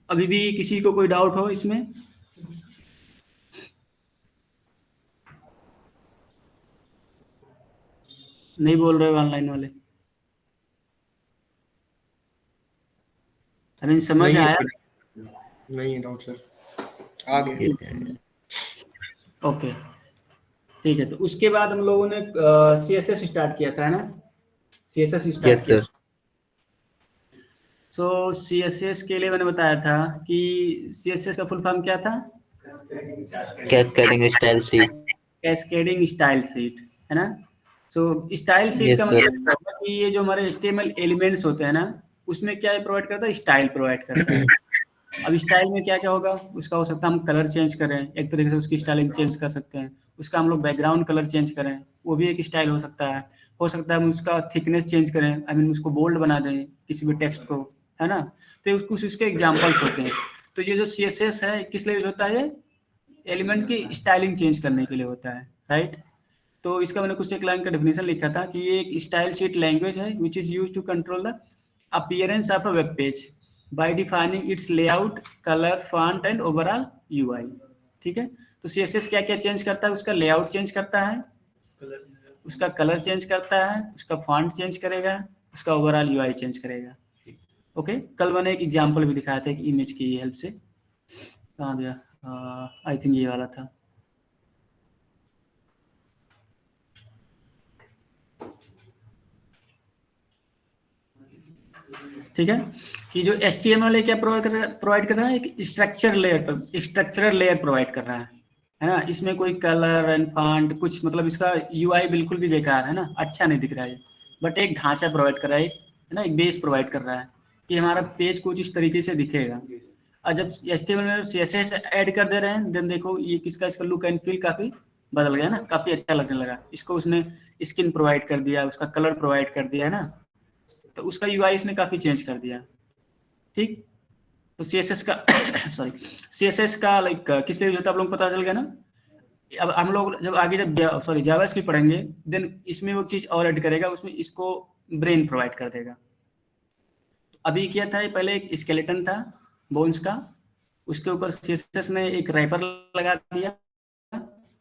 अभी भी किसी को कोई डाउट हो इसमें? नहीं बोल रहे हो ऑनलाइन वाले? आई मीन समझ नहीं आया? नहीं डाउट सर, आगे। ओके, ठीक है। तो उसके बाद हम लोगों ने सीएसएस स्टार्ट किया था, है ना, सीएसएस स्टार्ट यस किया। सर। सो सीएसएस के लिए मैंने बताया था कि सीएसएस का फुल फॉर्म क्या था? Cascading style sheet. Cascading style sheet, है ना। सो स्टाइल शीट Yes, का sir. मतलब है कि ये जो हमारे HTML एलिमेंट्स होते हैं ना, उसमें क्या प्रोवाइड करता है? स्टाइल प्रोवाइड करता है। अब स्टाइल में क्या क्या होगा, उसका हो सकता है हम कलर चेंज करें, एक तरीके से उसकी स्टाइलिंग चेंज कर सकते हैं। उसका हम लोग बैकग्राउंड कलर चेंज करें, वो भी एक स्टाइल हो सकता है। हो सकता है हम उसका थिकनेस चेंज करें, आई मीन उसको बोल्ड बना दें किसी भी टेक्स्ट को, है ना। तो कुछ उसके एग्जाम्पल्स होते हैं। तो ये जो CSS है किस लिए यूज होता है? एलिमेंट की स्टाइलिंग चेंज करने के लिए होता है, राइट। तो इसका मैंने कुछ एक लाइन का डेफिनेशन लिखा था कि ये एक स्टाइल शीट लैंग्वेज है which is use to control the appearance of a web page by defining its layout, colour, font and overall UI, ठीक है। तो CSS क्या क्या चेंज करता है? उसका लेआउट चेंज करता है, उसका कलर चेंज करता है, उसका फॉन्ट चेंज करेगा, उसका ओवरऑल UI चेंज करेगा, ओके। कल मैंने एक एग्जांपल भी दिखाया था कि इमेज की हेल्प से। कहाँ गया? आई थिंक ये वाला था। ठीक है, कि जो HTML है क्या प्रोवाइड कर रहा है? एक स्ट्रक्चरल लेयर प्रोवाइड कर रहा है ना। इसमें कोई कलर एंड फॉन्ट कुछ, मतलब इसका UI बिल्कुल भी बेकार है ना, अच्छा नहीं दिख रहा है। बट एक ढांचा प्रोवाइड कर रहा है, ना, एक बेस प्रोवाइड कर रहा है कि हमारा पेज कुछ इस तरीके से दिखेगा। और जब HTML में CSS ऐड कर दे रहे हैं, देन देखो ये किसका, इसका लुक एंड फील काफी बदल गया ना, काफी अच्छा लगने लगा। इसको उसने स्किन प्रोवाइड कर दिया, उसका कलर प्रोवाइड कर दिया, है ना। तो उसका यूआई इसने काफ़ी चेंज कर दिया। ठीक, तो CSS का सॉरी CSS का लाइक किस तरह होता है आप लोगों को पता चल गया ना। अब हम लोग जब आगे जब जावास्क्रिप्ट पढ़ेंगे देन इसमें वो चीज़ और ऐड करेगा, उसमें इसको ब्रेन प्रोवाइड कर देगा। अभी क्या था, पहले एक स्केलेटन था बोन्स का, उसके ऊपर CSS ने एक रैपर लगा दिया,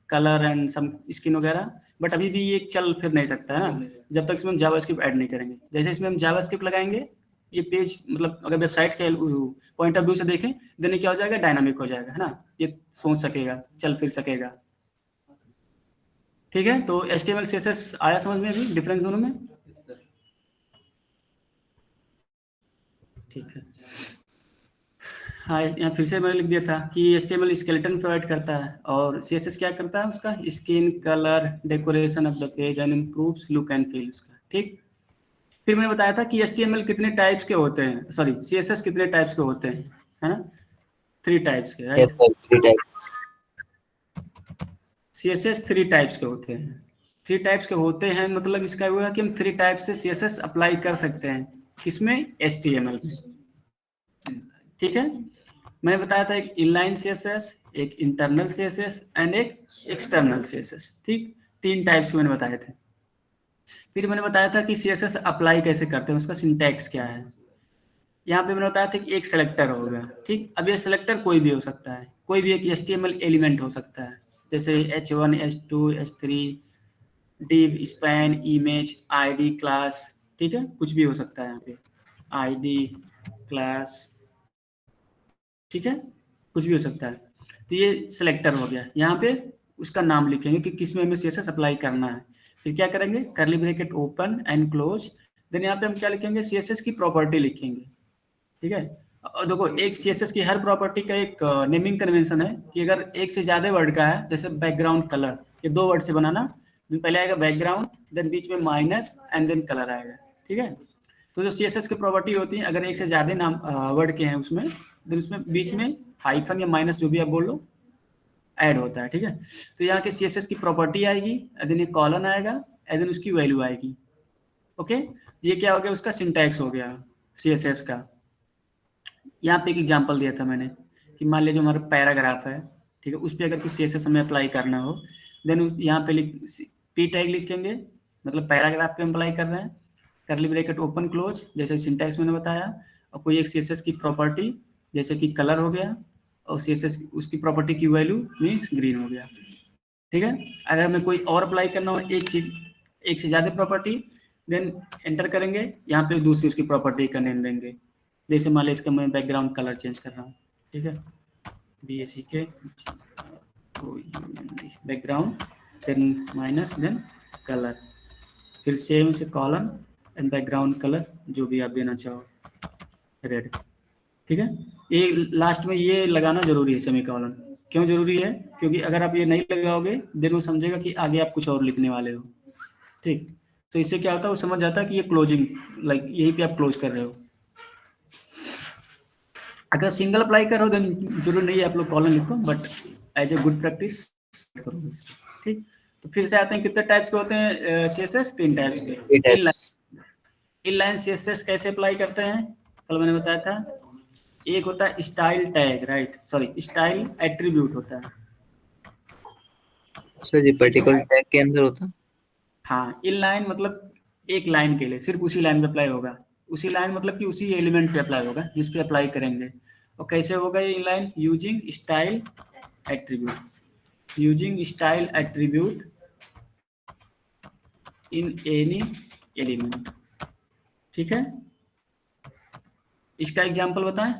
कलर एंड सम स्किन वगैरह, बट अभी भी ये चल फिर नहीं सकता है ना जब तक इसमें हम जावास्क्रिप्ट ऐड नहीं करेंगे। जैसे इसमें हम जावास्क्रिप्ट लगाएंगे, ये पेज मतलब अगर वेबसाइट के पॉइंट ऑफ व्यू से देखें देन क्या हो जाएगा, डायनामिक हो जाएगा, है ना, ये सोच सकेगा, चल फिर सकेगा। ठीक है, तो HTML CSS आया समझ में अभी डिफरेंस दोनों में? ठीक है, हाँ यहाँ फिर से मैंने लिख दिया था कि HTML स्केलेटन प्रोवाइड करता है और CSS क्या करता है, उसका skin, colour, decoration of the page and improves look and feel उसका। ठीक, फिर मैंने बताया था कि HTML कितने टाइप्स के होते हैं, सॉरी CSS कितने टाइप्स के होते हैं, है ना, 3 टाइप्स के, right. Yes, sir. 3 types. CSS 3 types के होते हैं। 3 टाइप्स के होते हैं मतलब इसका हुआ कि हम 3 टाइप से CSS अप्लाई कर सकते हैं, किसमें, HTML में। ठीक है, मैंने बताया था एक इनलाइन CSS, एक इंटरनल CSS एंड एक एक्सटर्नल CSS। ठीक, 3 टाइप्स के मैंने बताए थे। फिर मैंने बताया था कि CSS अप्लाई कैसे करते हैं, उसका सिंटैक्स क्या है। यहाँ पे मैंने बताया था कि एक सेलेक्टर होगा। ठीक, अब ये सेलेक्टर कोई भी हो सकता है, कोई भी एक HTML एलिमेंट हो सकता है, जैसे H1, H2, H3, div, span, image, ID, class. ठीक है, कुछ भी हो सकता है यहाँ पे, ID, क्लास, ठीक है, कुछ भी हो सकता है। तो ये सिलेक्टर हो गया, यहाँ पे उसका नाम लिखेंगे कि किस में हमें CSS अप्लाई करना है। फिर क्या करेंगे, curly bracket open and close, then यहाँ पे हम क्या लिखेंगे, CSS की प्रॉपर्टी लिखेंगे। ठीक है, और देखो एक CSS की हर प्रॉपर्टी का एक नेमिंग कन्वेंशन है कि अगर एक से ज्यादा वर्ड का है, जैसे बैकग्राउंड कलर, ये 2 वर्ड से बनाना, पहले आएगा बैकग्राउंड, देन बीच में माइनस एंड देन कलर आएगा। ठीक है, तो जो CSS की प्रॉपर्टी होती है, अगर एक से ज्यादा नाम वर्ड के हैं उसमें, देन उसमें बीच में हाइफन या माइनस जो भी आप बोल लो ऐड होता है। ठीक है, तो यहाँ के CSS की प्रॉपर्टी आएगी, देन एक कॉलन आएगा, देन उसकी वैल्यू आएगी। ओके, ये क्या हो गया, उसका सिंटैक्स हो गया CSS का। यहाँ पे एक एग्जांपल दिया था मैंने कि मान लीजिए हमारा पैराग्राफ है, ठीक है, उस पर अगर कुछ CSS हमें अप्लाई करना हो, देन यहाँ पे P टैग लिखेंगे, मतलब पैराग्राफ पे हम अप्लाई कर रहे हैं, कर्ली ब्रैकेट ओपन क्लोज, जैसे सिंटैक्स मैंने बताया, और कोई एक CSS की प्रॉपर्टी जैसे कि कलर हो गया, और CSS उसकी प्रॉपर्टी की वैल्यू मीन्स ग्रीन हो गया। ठीक है, अगर हमें कोई और अप्लाई करना हो एक चीज, एक से ज्यादा प्रॉपर्टी, देन एंटर करेंगे, यहाँ पे दूसरी उसकी प्रॉपर्टी का नेम देंगे, जैसे मान लीजिए इसका मैं बैकग्राउंड कलर चेंज कर रहा हूँ। ठीक है, BACK background, then minus, then colour, फिर सेम से कॉलम एंड बैकग्राउंड कलर जो भी आप देना चाहो, रेड। ठीक है, ये लास्ट में ये लगाना जरूरी है, सेमीकोलन। क्यों जरूरी है, क्योंकि अगर आप ये नहीं लगाओगे देन वो समझेगा कि आगे आप कुछ और लिखने वाले हो। ठीक, तो इससे क्या होता है, वो समझ जाता है कि ये क्लोजिंग, लाइक यहीं पे आप क्लोज कर रहे हो। अगर सिंगल अप्लाई करो देन जरूर नहीं है आप लोग कॉलन लिखो, but as a good practice करोगे। ठीक, तो फिर से आते हैं कितने टाइप्स के होते हैं CSS, 3 टाइप्स के। इनलाइन CSS कैसे अप्लाई करते हैं, कल मैंने बताया था, एक होता है style tag, right, sorry style attribute होता है। सर ये पर्टिकुलर टैग के अंदर होता है? हाँ, इनलाइन मतलब एक लाइन के लिए सिर्फ उसी लाइन पे अप्लाई होगा, उसी लाइन मतलब कि उसी एलिमेंट पे अप्लाई होगा जिस पे अप्लाई करेंगे। और कैसे होगा ये inline, using style attribute, using style attribute in any element. ठीक है, इसका एग्जांपल बताएं।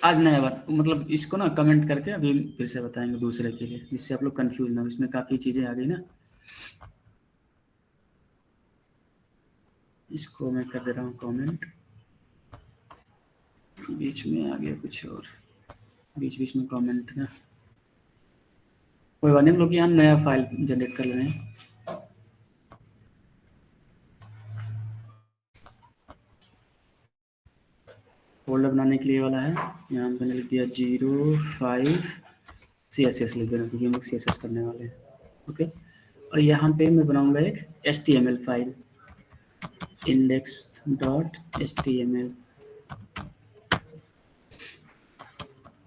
आज नया बात, मतलब इसको ना कमेंट करके अभी फिर से बताएंगे दूसरे के लिए, जिससे आप लोग कंफ्यूज ना हो, इसमें काफी चीजें आ गई ना। इसको मैं कर दे रहा हूँ कमेंट, बीच में आ गया कुछ और, बीच बीच में कमेंट ना, कोई बात नहीं, हम लोग यहाँ नया फाइल जनरेट कर लेना है। फोल्डर बनाने के लिए वाला है, यहाँ मैंने लिख दिया 05 CSS लिख देना, क्योंकि हम लोग CSS करने वाले हैं। ओके, और यहाँ पे मैं बनाऊंगा एक HTML file. index.html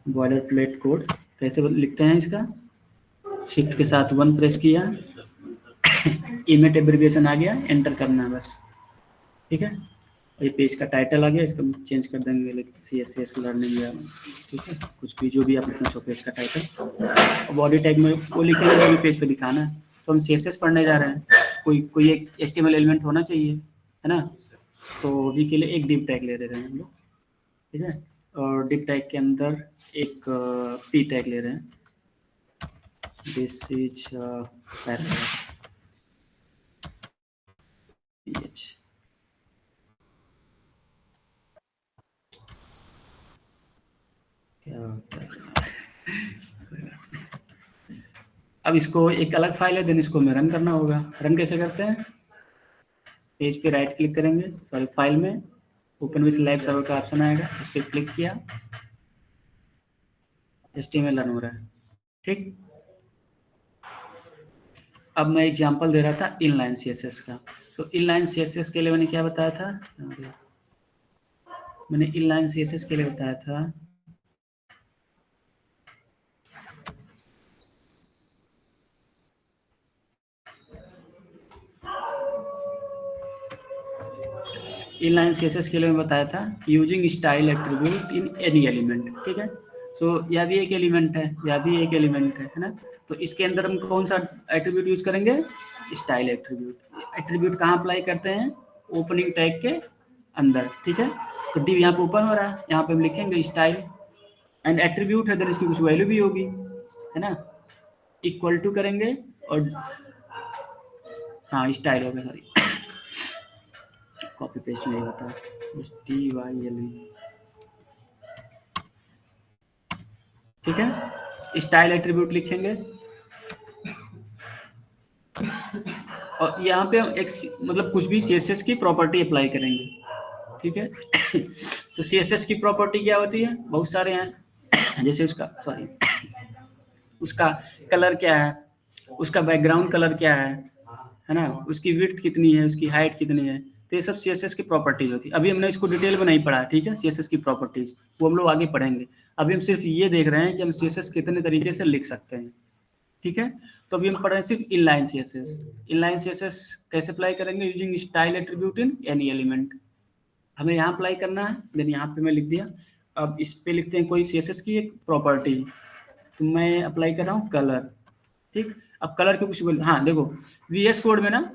border plate code कैसे लिखते हैं इसका, शिफ्ट के साथ 1 प्रेस किया, इमेट एब्रिविएशन आ गया, एंटर करना है बस, ठीक है। ये पेज का टाइटल आ गया, इसको चेंज कर देंगे CSS लर्निंग या ठीक है, कुछ भी जो भी आप लिखना चाहो पेज का टाइटल। बॉडी टैग में वो लिखेंगे जो भी पेज पे दिखाना है। तो हम CSS पढ़ने जा रहे हैं, कोई एक HTML एलिमेंट होना चाहिए, है ना। तो अभी के लिए एक डिव टैग ले रहे हैं हम लोग, ठीक है। और डिव टैग के अंदर एक p टैग ले रहे हैं, दिस इज पैराग्राफ ph। क्या होता है, अब इसको एक अलग फाइल है, देन इसको हमें रन करना होगा। रन कैसे करते हैं, पेज पे राइट क्लिक करेंगे, सॉरी फाइल में ओपन विथ लाइव सर्वर का ऑप्शन आएगा, इस पर क्लिक किया, HTML रन हो रहा है, ठीक। अब मैं एग्जांपल दे रहा था इनलाइन CSS का। तो इनलाइन CSS के लिए मैंने क्या बताया था, मैंने इनलाइन CSS के लिए बताया था इनलाइन CSS के लिए मैं बताया था using style attribute in any element, ठीक है। सो यह भी एक एलिमेंट है, यह भी एक एलिमेंट है ना। तो इसके अंदर हम कौन सा एट्रीब्यूट यूज करेंगे, स्टाइल एट्रीब्यूट। एट्रीब्यूट कहाँ अप्लाई करते हैं, ओपनिंग टैग के अंदर, ठीक है। तो डिव यहाँ पे ओपन हो रहा है, यहाँ पे हम लिखेंगे स्टाइल एंड एट्रीब्यूट है, देन इसकी कुछ वैल्यू भी होगी, है ना। इक्वल टू करेंगे और हाँ स्टाइल हो गया, सॉरी कॉपी पेस्ट में होता है STYLE, ठीक है। स्टाइल एट्रीब्यूट लिखेंगे और यहाँ पे हम एक मतलब कुछ भी CSS की प्रॉपर्टी अप्लाई करेंगे, ठीक है। तो CSS की प्रॉपर्टी क्या होती है, बहुत सारे हैं, जैसे उसका कलर क्या है, उसका बैकग्राउंड कलर क्या है ना, उसकी विड्थ कितनी है, उसकी हाइट कितनी है। तो ये सब CSS की प्रॉपर्टीज होती है। अभी हमने इसको डिटेल में नहीं पढ़ा, ठीक है, CSS की प्रॉपर्टीज वो हम लोग आगे पढ़ेंगे। अभी हम सिर्फ ये देख रहे हैं कि हम CSS कितने तरीके से लिख सकते हैं, ठीक है। तो अभी हम पढ़ रहे हैं सिर्फ इनलाइन CSS। इनलाइन CSS कैसे अप्लाई करेंगे, using style attribute in any element. हमें यहाँ अप्लाई करना है, देन यहाँ पे मैं लिख दिया। अब इस पे लिखते हैं कोई CSS की एक प्रॉपर्टी, तो मैं अप्लाई कर रहा हूँ कलर, ठीक। अब कलर के कुछ हाँ देखो VS कोड में ना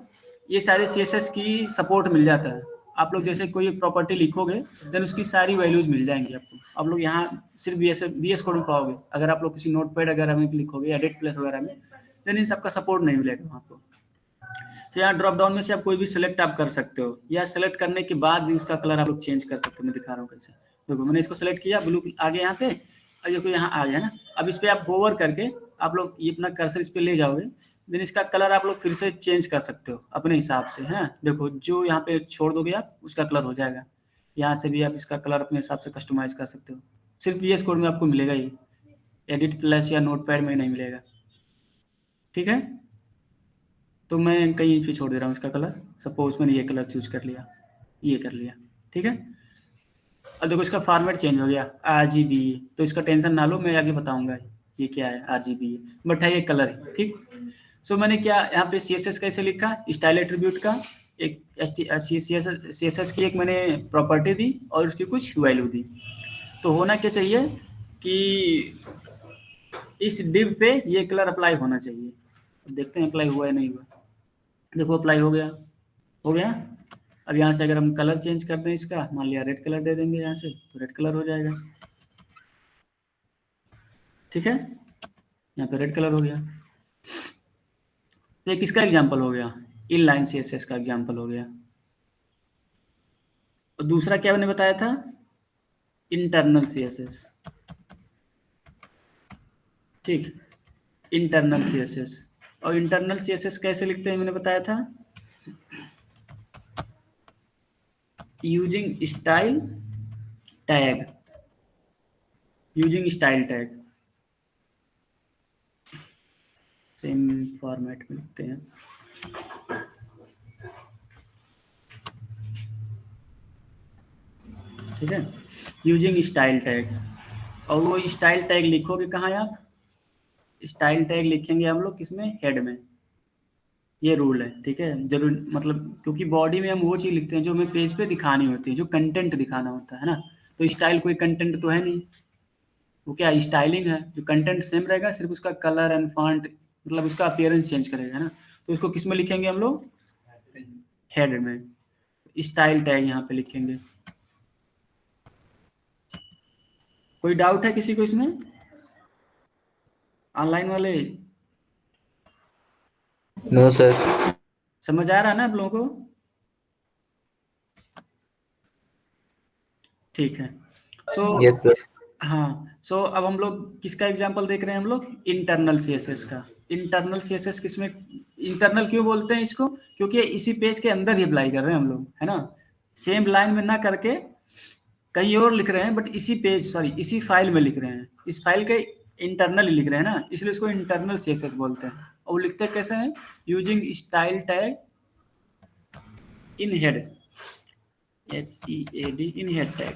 ये सारे CSS की सपोर्ट मिल जाता है। आप लोग जैसे कोई एक प्रॉपर्टी लिखोगे देन उसकी सारी वैल्यूज मिल जाएंगी आपको। आप लोग यहाँ सिर्फ VS कोड में पाओगे, अगर आप लोग किसी नोटपैड वगैरह में लिखोगे, एडिट प्लस वगैरह में, देन इन सबका सपोर्ट नहीं मिलेगा वहाँ पर। तो यहाँ ड्रॉप डाउन में से आप कोई भी सिलेक्ट आप कर सकते हो, या सिलेक्ट करने के बाद भी उसका कलर आप लोग चेंज कर सकते हो। मैं दिखा रहा हूँ कैसे, देखो मैंने इसको सिलेक्ट किया, ब्लू आ गया यहाँ पे, और देखो यहाँ आ गया ना। अब इस पर आप होवर करके आप लोग ये अपना कर्सर इस पर ले जाओगे, देन इसका कलर आप लोग फिर से चेंज कर सकते हो अपने हिसाब से, है। देखो जो यहाँ पे छोड़ दोगे आप उसका कलर हो जाएगा, यहाँ से भी आप इसका कलर अपने हिसाब से कस्टमाइज कर सकते हो। सिर्फ VS कोड में आपको मिलेगा ही, एडिट प्लस या नोटपैड में नहीं मिलेगा, ठीक है। तो मैं कहीं पे छोड़ दे रहा हूँ इसका कलर, सपोज मैंने ये कलर चूज कर लिया, ये कर लिया, ठीक है। और देखो इसका फॉर्मेट चेंज हो गया RGB, तो इसका टेंशन ना लो, मैं आगे बताऊंगा ये क्या है RGB, बट है ये कलर है, ठीक। सो मैंने क्या यहाँ पे CSS कैसे लिखा, स्टाइल एट्रीब्यूट का एक CSS की एक मैंने प्रॉपर्टी दी और उसकी कुछ वैल्यू दी। तो होना क्या चाहिए कि इस डिव पे ये कलर अप्लाई होना चाहिए। देखते हैं अप्लाई हुआ है नहीं हुआ, देखो अप्लाई हो गया, हो गया। अब यहाँ से अगर हम कलर चेंज कर दें इसका, मान लिया रेड कलर दे देंगे यहाँ से, तो रेड कलर हो जाएगा, ठीक है। यहाँ पे रेड कलर हो गया। तो एक किसका एग्जांपल हो गया, इनलाइन CSS का एग्जांपल हो गया। और दूसरा क्या मैंने बताया था, इंटरनल CSS, ठीक, इंटरनल CSS। और इंटरनल CSS कैसे लिखते हैं मैंने बताया था, using style tag, using style tag, same format में लिखते हैं। ठीक है, यूजिंग स्टाइल टैग। और वो स्टाइल टैग लिखोगे कहाँ आप? स्टाइल टैग लिखेंगे हम लोग किसमें? हेड में। ये रूल है, ठीक है। जरूर मतलब क्योंकि बॉडी में हम वो चीज़ लिखते हैं जो हमें पेज पे दिखानी होती है, जो कंटेंट दिखाना होता है ना। तो स्टाइल कोई कंटेंट तो है नहीं, वो क्या स्टाइलिंग है। जो कंटेंट सेम रहेगा, सिर्फ उसका कलर एंड फॉन्ट, मतलब उसका अपीयरेंस चेंज करेगा ना। तो इसको किस में लिखेंगे हम लोग? हेड में। स्टाइल टैग यहाँ पे लिखेंगे। कोई डाउट है किसी को इसमें? ऑनलाइन वाले नो सर। समझ आ रहा है ना आप लोगों को? ठीक है। So yes sir. हाँ, सो अब हम लोग किसका एग्जांपल देख रहे हैं? हम लोग इंटरनल सीएसएस का। इंटरनल सीएसएस किसमें? इंटरनल क्यों बोलते हैं इसको? क्योंकि इसी पेज के अंदर ही अप्लाई कर रहे हैं हम लोग, है ना। सेम लाइन में ना करके कहीं और लिख रहे हैं, बट इसी पेज सॉरी इसी फाइल में लिख रहे हैं। इस फाइल के इंटरनल ही लिख रहे हैं ना, इसलिए इसको इंटरनल सीएसएस बोलते हैं। और वो लिखते कैसे हैं? Using style tag in head, HEAD in head tag.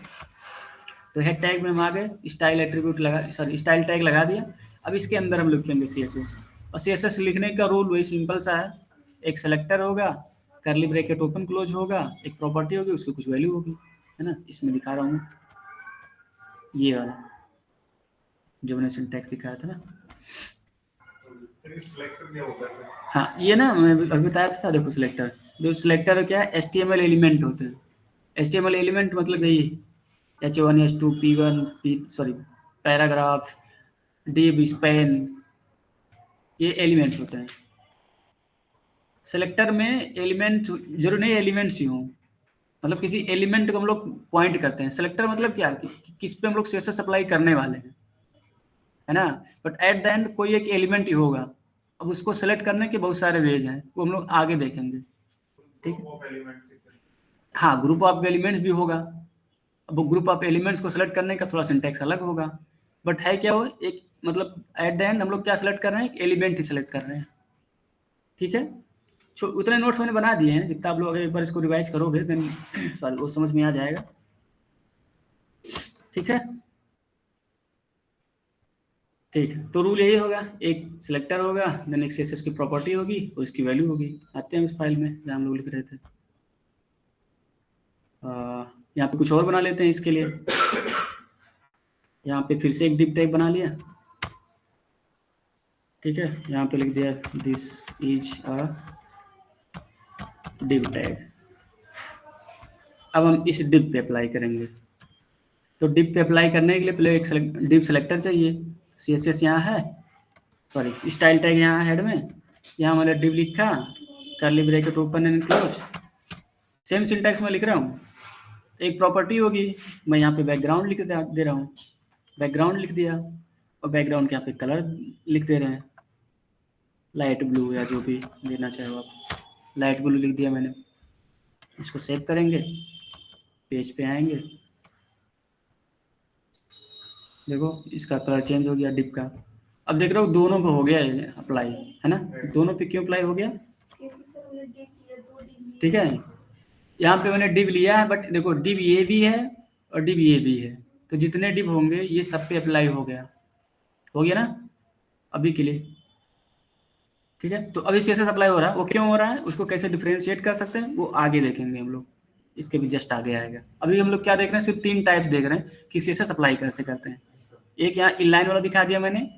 तो हेड टैग में हम आ गए, स्टाइल एट्रीब्यूट लगा, सॉरी स्टाइल टैग लगा दिया। अब इसके अंदर हम लिखेंगे सीएसएस। और सीएसएस लिखने का रूल वही सिंपल सा है। एक सेलेक्टर होगा, करली ब्रैकेट ओपन क्लोज होगा, एक प्रॉपर्टी होगी, उसकी कुछ वैल्यू होगी, है ना। इसमें दिखा रहा हूँ ये वाला जो मैंने सिंटैक्स दिखाया था ना। हाँ, ये ना मैं अभी बताया था, देखो सिलेक्टर, जो सिलेक्टर क्या है? HTML एलिमेंट होते हैं। HTML एलिमेंट मतलब यही H1 H2 P1 sorry paragraph, div, span, ये एलिमेंट्स होते हैं। सेलेक्टर में एलिमेंट जरूर नहीं एलिमेंट्स ही हों, मतलब किसी एलिमेंट को हम लोग पॉइंट करते हैं। सेलेक्टर मतलब क्या किस पे हम लोग सीएसएस अप्लाई करने वाले हैं, है ना। बट एट द एंड कोई एक एलिमेंट ही होगा। अब उसको सेलेक्ट करने के बहुत सारे वेज हैं, वो हम लोग आगे देखेंगे, ठीक है। हाँ, ग्रुप ऑफ एलिमेंट्स भी होगा। अब ग्रुप ऑफ एलिमेंट्स को सेलेक्ट करने का थोड़ा सिंटैक्स अलग होगा, बट है क्या वो एक, मतलब एट द एंड हम लोग क्या सेलेक्ट कर रहे हैं? एक एलिमेंट ही सेलेक्ट कर रहे हैं, ठीक है। उतने नोट्स मैंने बना दिए हैं, जितना आप लोग अगर एक बार इसको रिवाइज करोगे देन सॉरी वो समझ में आ जाएगा, ठीक है। ठीक है, तो रूल यही होगा, एक सिलेक्टर होगा, देन एक सीएसएस की प्रॉपर्टी होगी और इसकी वैल्यू होगी। आते हैं उस फाइल में जहाँ हम लोग लिख रहे थे। यहाँ पे कुछ और बना लेते हैं इसके लिए। यहाँ पे फिर से एक डिव टैग बना लिया, ठीक है। यहाँ पे लिख दिया this is a div tag. अब हम इस डिव पे अप्लाई करेंगे। तो डिव पे अप्लाई करने के लिए पहले एक डिव सेलेक्टर चाहिए। सीएसएस यहाँ है, सॉरी स्टाइल टैग यहाँ हेड में, यहाँ मैंने डिव लिखा, करली bracket open and close, same syntax में लिख रहा हूँ। एक प्रॉपर्टी होगी, मैं यहाँ पे बैकग्राउंड लिख दे रहा हूँ, बैकग्राउंड लिख दिया। और बैकग्राउंड के यहाँ पे कलर लिख दे रहे हैं, लाइट ब्लू या जो भी देना चाहो आप, लाइट ब्लू लिख दिया मैंने। इसको सेव करेंगे, पेज पे आएंगे, देखो इसका कलर चेंज हो गया डिप का। अब देख रहे हो दोनों पे हो गया अप्लाई, है ना। दोनों पे क्यों अप्लाई हो गया? ठीक है, यहाँ पे मैंने डिव लिया है, बट देखो डिव ये भी है और डिव ये भी है, तो जितने डिव होंगे ये सब पे अप्लाई हो गया ना अभी के लिए, ठीक है। तो अभी सीएसएस अप्लाई हो रहा है, वो क्यों हो रहा है, उसको कैसे डिफरेंशिएट कर सकते हैं वो आगे देखेंगे हम लोग, इसके भी जस्ट आगे आएगा। अभी हम लोग क्या देख रहे हैं? सिर्फ 3 टाइप्स देख रहे हैं कि सीएसएस अप्लाई कैसे करते हैं। एक यहाँ इनलाइन वाला दिखा दिया मैंने,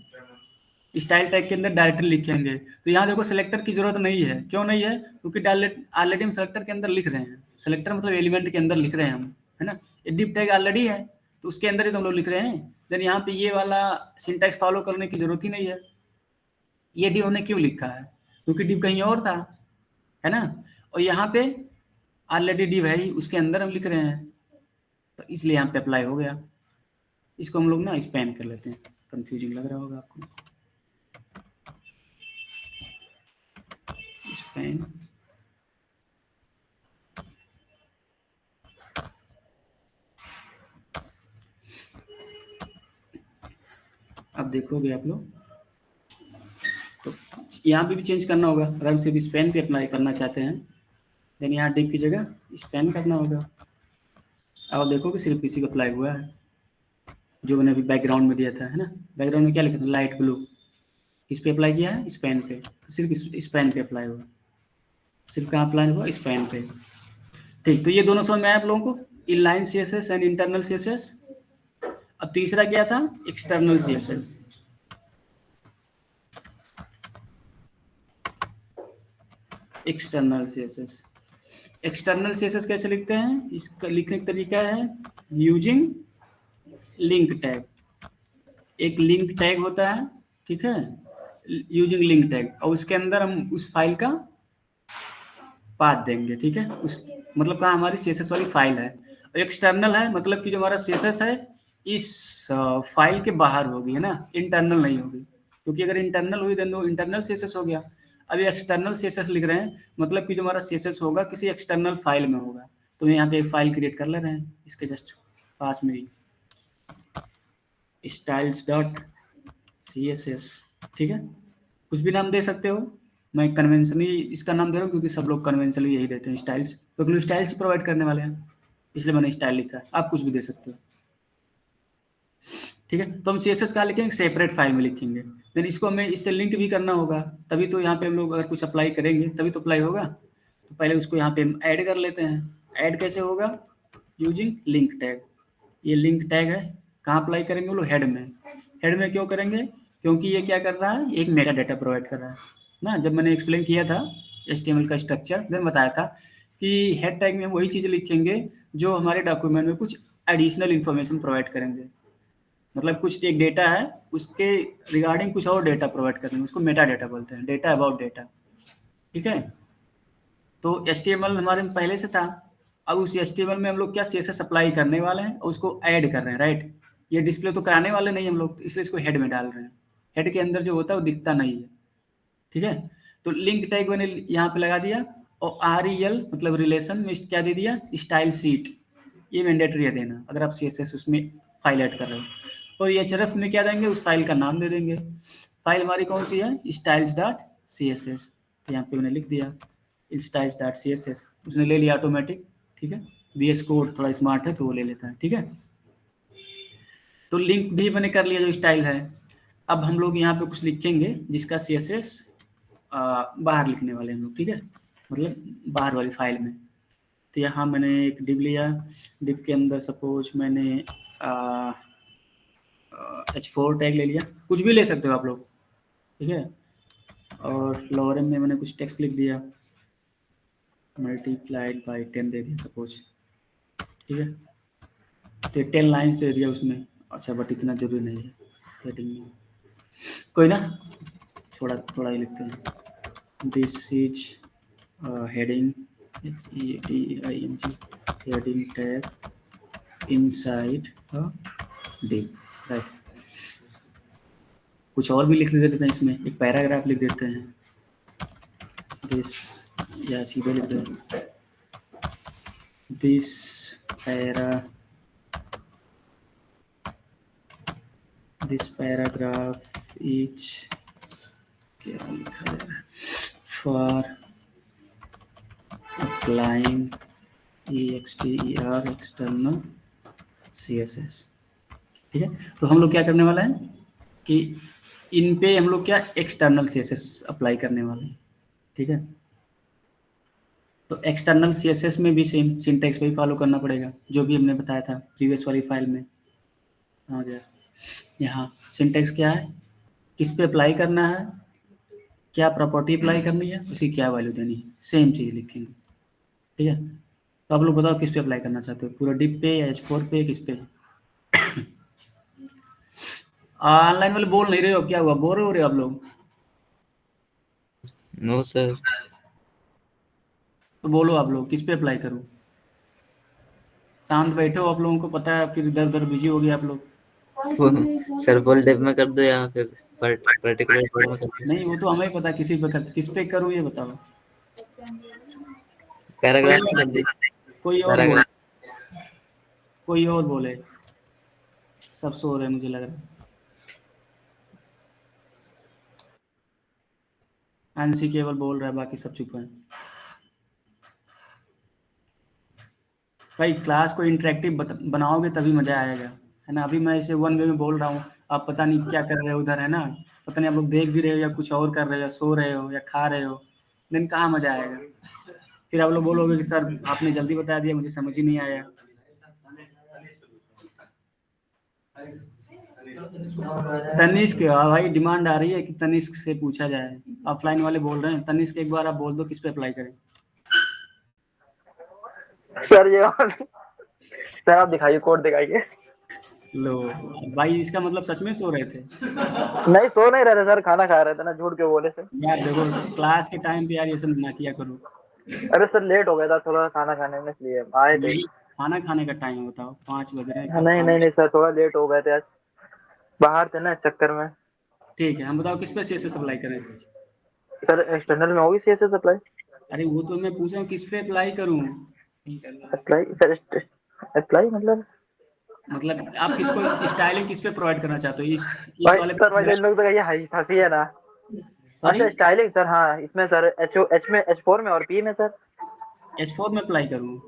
स्टाइल टैग के अंदर डायरेक्टली लिखेंगे। तो यहाँ देखो सेलेक्टर की जरूरत नहीं है, क्यों नहीं है? क्योंकि ऑलरेडी हम सेलेक्टर के अंदर लिख रहे हैं। सेलेक्टर मतलब एलिमेंट के अंदर लिख रहे हैं हम, है ना। डिव टैग ऑलरेडी है तो उसके अंदर ही तो हम लोग लिख रहे हैं। देन यहाँ पे ये वाला सिंटैक्स फॉलो करने की जरूरत ही नहीं है। ये डिव हमने क्यों लिखा है? क्योंकि डिव कहीं और था, है ना। और यहाँ पे ऑलरेडी डिव है ही, उसके अंदर हम लिख रहे हैं, तो इसलिए यहाँ पे अप्लाई हो गया। इसको हम लोग ना स्पैन कर लेते हैं, कंफ्यूजिंग लग रहा होगा आपको। स्पैन अब देखोगे आप लोग तो यहाँ पे भी चेंज करना होगा। अगर हम सिर्फ स्पैन पे अप्लाई करना चाहते हैं देन यहाँ डिव की जगह स्पैन करना होगा। अब आप देखो कि सिर्फ इसी को अप्लाई हुआ है, जो मैंने अभी बैकग्राउंड में दिया था, है ना। बैकग्राउंड में क्या लिखा था, लाइट ब्लू, किस पे अप्लाई किया है, इस पेन पे, तो सिर्फ इस पेन पे अप्लाई हुआ, सिर्फ कहाँ अप्लाई हुआ, इस पेन पे। ठीक, तो ये दोनों समझ में आया आप लोगों को, inline CSS and internal CSS. अब तीसरा क्या था, external CSS. External CSS, external CSS कैसे लिखते हैं, इसका लिखने का तरीका है यूजिंग लिंक टैग। एक लिंक टैग होता है, ठीक है, यूजिंग लिंक टैग, और उसके अंदर हम उस फाइल का पाथ देंगे, ठीक है, उस मतलब कहाँ हमारी सीएसएस वाली फाइल है। एक्सटर्नल है मतलब कि जो हमारा सीएसएस है इस फाइल के बाहर होगी, है ना, इंटरनल नहीं होगी, क्योंकि अगर इंटरनल हुई देन वो इंटरनल सीएसएस हो गया। अभी एक्सटर्नल सीएसएस लिख रहे हैं, मतलब कि जो हमारा सीएसएस होगा किसी एक्सटर्नल फाइल में होगा। तो यहाँ पे एक फाइल क्रिएट कर ले रहे हैं, इसके जस्ट पास में ही, styles.css, ठीक है, कुछ भी नाम दे सकते हो, मैं कन्वेंशनली इसका नाम दे रहा हूँ क्योंकि सब लोग कन्वेंशनली यही देते हैं स्टाइल्स, क्योंकि स्टाइल्स प्रोवाइड करने वाले हैं, इसलिए मैंने स्टाइल लिखा है, आप कुछ भी दे सकते हो, ठीक है। तो हम CSS कहाँ लिखेंगे, सेपरेट फाइल में लिखेंगे, देन इसको हमें इससे लिंक भी करना होगा, तभी तो यहाँ पे हम लोग अगर कुछ अप्लाई करेंगे तभी तो अप्लाई होगा। तो पहले उसको यहाँ पे हम ऐड कर लेते हैं, ऐड कैसे होगा, यूजिंग लिंक टैग। ये लिंक टैग है, कहाँ अप्लाई करेंगे, वो लोग हेड में। हेड में क्यों करेंगे, क्योंकि ये क्या कर रहा है, एक मेटा डाटा प्रोवाइड कर रहा है ना। जब मैंने एक्सप्लेन किया था HTML का स्ट्रक्चर, देन बताया था कि हेड टैग में हम वही चीज़ लिखेंगे जो हमारे डॉक्यूमेंट में कुछ एडिशनल इन्फॉर्मेशन प्रोवाइड करेंगे, मतलब कुछ एक डेटा है उसके रिगार्डिंग कुछ और डेटा प्रोवाइड करेंगे, उसको मेटा डाटा बोलते हैं, डेटा अबाउट डेटा, ठीक है। तो HTML हमारे में पहले से था, अब उस HTML में हम लोग क्या CSS अप्लाई करने वाले हैं और उसको ऐड कर रहे हैं, राइट। ये डिस्प्ले तो कराने वाले नहीं हम लोग, इसलिए इसको हेड में डाल रहे हैं, हेड के अंदर जो होता है वो दिखता नहीं है, ठीक है। तो लिंक टैग मैंने यहाँ पे लगा दिया, और REL मतलब रिलेशन में क्या दे दिया, स्टाइल सीट, ये मैंडेटरी है देना अगर आप CSS उसमें फाइल ऐड कर रहे हो। और ये href में क्या देंगे, उस फाइल का नाम दे देंगे। फाइल हमारी कौन सी है, styles.css, तो यहाँ पे मैंने लिख दिया styles.css, उसने ले लिया ऑटोमेटिक, ठीक है। VS कोड थोड़ा स्मार्ट है तो वो ले लेता है, ठीक है। तो लिंक भी मैंने कर लिया जो स्टाइल है। अब हम लोग यहाँ पे कुछ लिखेंगे जिसका CSS बाहर लिखने वाले हम लोग, ठीक है, मतलब बाहर वाली फाइल में। तो यहाँ मैंने एक डिव लिया, डिव के अंदर सपोज मैंने H4 टैग ले लिया, कुछ भी ले सकते हो आप लोग, ठीक है। और लोअर में मैंने कुछ टेक्स्ट लिख दिया, मल्टीप्लाइड बाई 10 दे दिया सपोज, ठीक है। तो 10 लाइन्स दे दिया उसमें, अच्छा बट इतना जरूरी नहीं है हेडिंग में, कोई ना, थोड़ा ही लिखते हैं। This is heading HEADING heading tag inside div, right. कुछ और भी लिख देते हैं इसमें, एक पैराग्राफ लिख देते हैं, दिस, या सीधे लिख देते हैं दिस पैराग्राफ इज, क्या लिखा है, फॉर अप्लाइंग एक्सटर्नल CSS, ठीक है। तो हम लोग क्या करने वाला है कि इन पे हम लोग क्या एक्सटर्नल CSS अप्लाई करने वाले हैं, ठीक है। तो एक्सटर्नल CSS में भी सेम सिंटैक्स पे ही फॉलो करना पड़ेगा जो भी हमने बताया था प्रीवियस वाली फाइल में। आ गया यहाँ सिंटैक्स क्या है, किस पे अप्लाई करना है, क्या प्रॉपर्टी अप्लाई करनी है, उसकी क्या वैल्यू देनी है, सेम चीज़ लिखेंगे, ठीक है। तो आप लोग बताओ किस पे अप्लाई करना चाहते हो, पूरा डिप पे या H4 पे, किस पे। ऑनलाइन वाले बोल नहीं रहे हो, क्या हुआ, बोर हो रहे हो आप लोग। No sir. तो बोलो आप लोग किस पे अप्लाई करूँ, शांत बैठे हो, आप लोगों को पता है फिर इधर उधर बिजी हो गए आप लोग। सर फुल डेप में कर दो या फिर पर्टिकुलर डेप में कर दो। नहीं वो तो हमें पता है किसी पे कर, किस पे करूँ ये बताओ। पैराग्राफ में कर दो। कोई और बोले, कोई और बोले, सब सो रहे हैं मुझे लग रहा है। आंसी केवल बोल रहा है, बाकी सब चुप हैं। भाई क्लास को इंटरेक्टिव बनाओगे तभी मजा आएगा, है ना। अभी मैं इसे वन वे में बोल रहा हूँ, आप पता नहीं क्या कर रहे हो उधर, है ना, पता नहीं आप लोग देख भी रहे हो या कुछ और कर रहे हो या सो रहे हो या खा रहे हो, लेकिन कहाँ मजा आएगा। फिर आप लोग बोलोगे कि सर आपने जल्दी बता दिया, मुझे समझ ही नहीं आया। तनिष्क, भाई डिमांड आ रही है कि तनिष्क से पूछा जाए, ऑफलाइन वाले बोल रहे हैं। तनिष्क एक बार आप बोल दो किस पे अप्लाई करें। सर ये सर आप दिखाइए, कोड दिखाइए। लो भाई, इसका मतलब सच में सो रहे थे? नहीं सो नहीं रहे थे सर, खाना खा रहे थे ना, झूठ क्यों बोले सर। यार देखो क्लास के टाइम पे यार ये सब ना किया करो। अरे सर लेट हो गया था थोड़ा खाना खाने में, इसलिए आए थे। खाना खाने का टाइम बताओ, 5 बज रहे हैं, हाँ, कब नहीं खाना? नहीं नहीं सर, थोड़ा लेट हो गए थे आज, बाहर थे ना इस चक्कर में। ठीक है, हम बताओ किस पे CSS अप्लाई करें? सर एक्सटर्नल में होगी CSS अप्लाई? अरे वो तो मैं पूछ रहा हूँ किस पे अप्लाई करूँ। अप्लाई सर, अप्लाई मतलब आप किसको स्टाइलिंग किस पे प्रोवाइड करना चाहते हो? इस भाई वाले सर, भाई इन लोग तो कहिए हंसी है ना। सॉरी, अच्छा स्टाइलिंग सर, हाँ इसमें सर एच में, H4 में और P में सर। H4 में अप्लाई करूँ?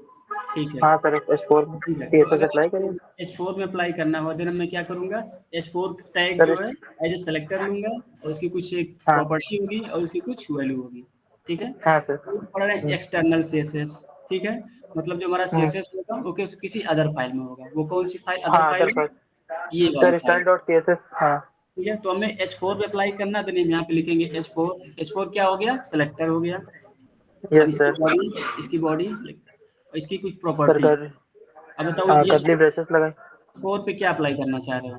ठीक है, हाँ सर H4 में ठीक है। तो CSS अगर अप्लाई करिए H4 में अप्लाई करना हो देन मैं क्या करूँगा, H4 टैग सर। जो है एज ए सेलेक्टर लूँगा और उसकी कुछ एक हाँ प्रॉपर्टी होगी और उसकी कुछ वैल्यू होगी, ठीक है। हाँ सर। पढ़ रहे हैं एक्सटर्नल CSS, ठीक है। मतलब जो हमारा हम्म, CSS होगा वो किसी अदर फाइल में होगा। वो कौन सी फाइल, अदर हाँ फाइल सर है? सर ये वाली sir file, style dot CSS। हाँ ठीक है। तो हमें H4 पे अप्लाई करना, तो यहाँ पे लिखेंगे H4 क्या हो गया, सेलेक्टर हो गया। अब यस सर। इसकी बॉडी और इसकी कुछ सर प्रॉपर्टी। कर, अब बताओ हाँ ये करली ब्रेसेस लगाए। H4 पे क्या अप्लाई करना चाह रहे हो?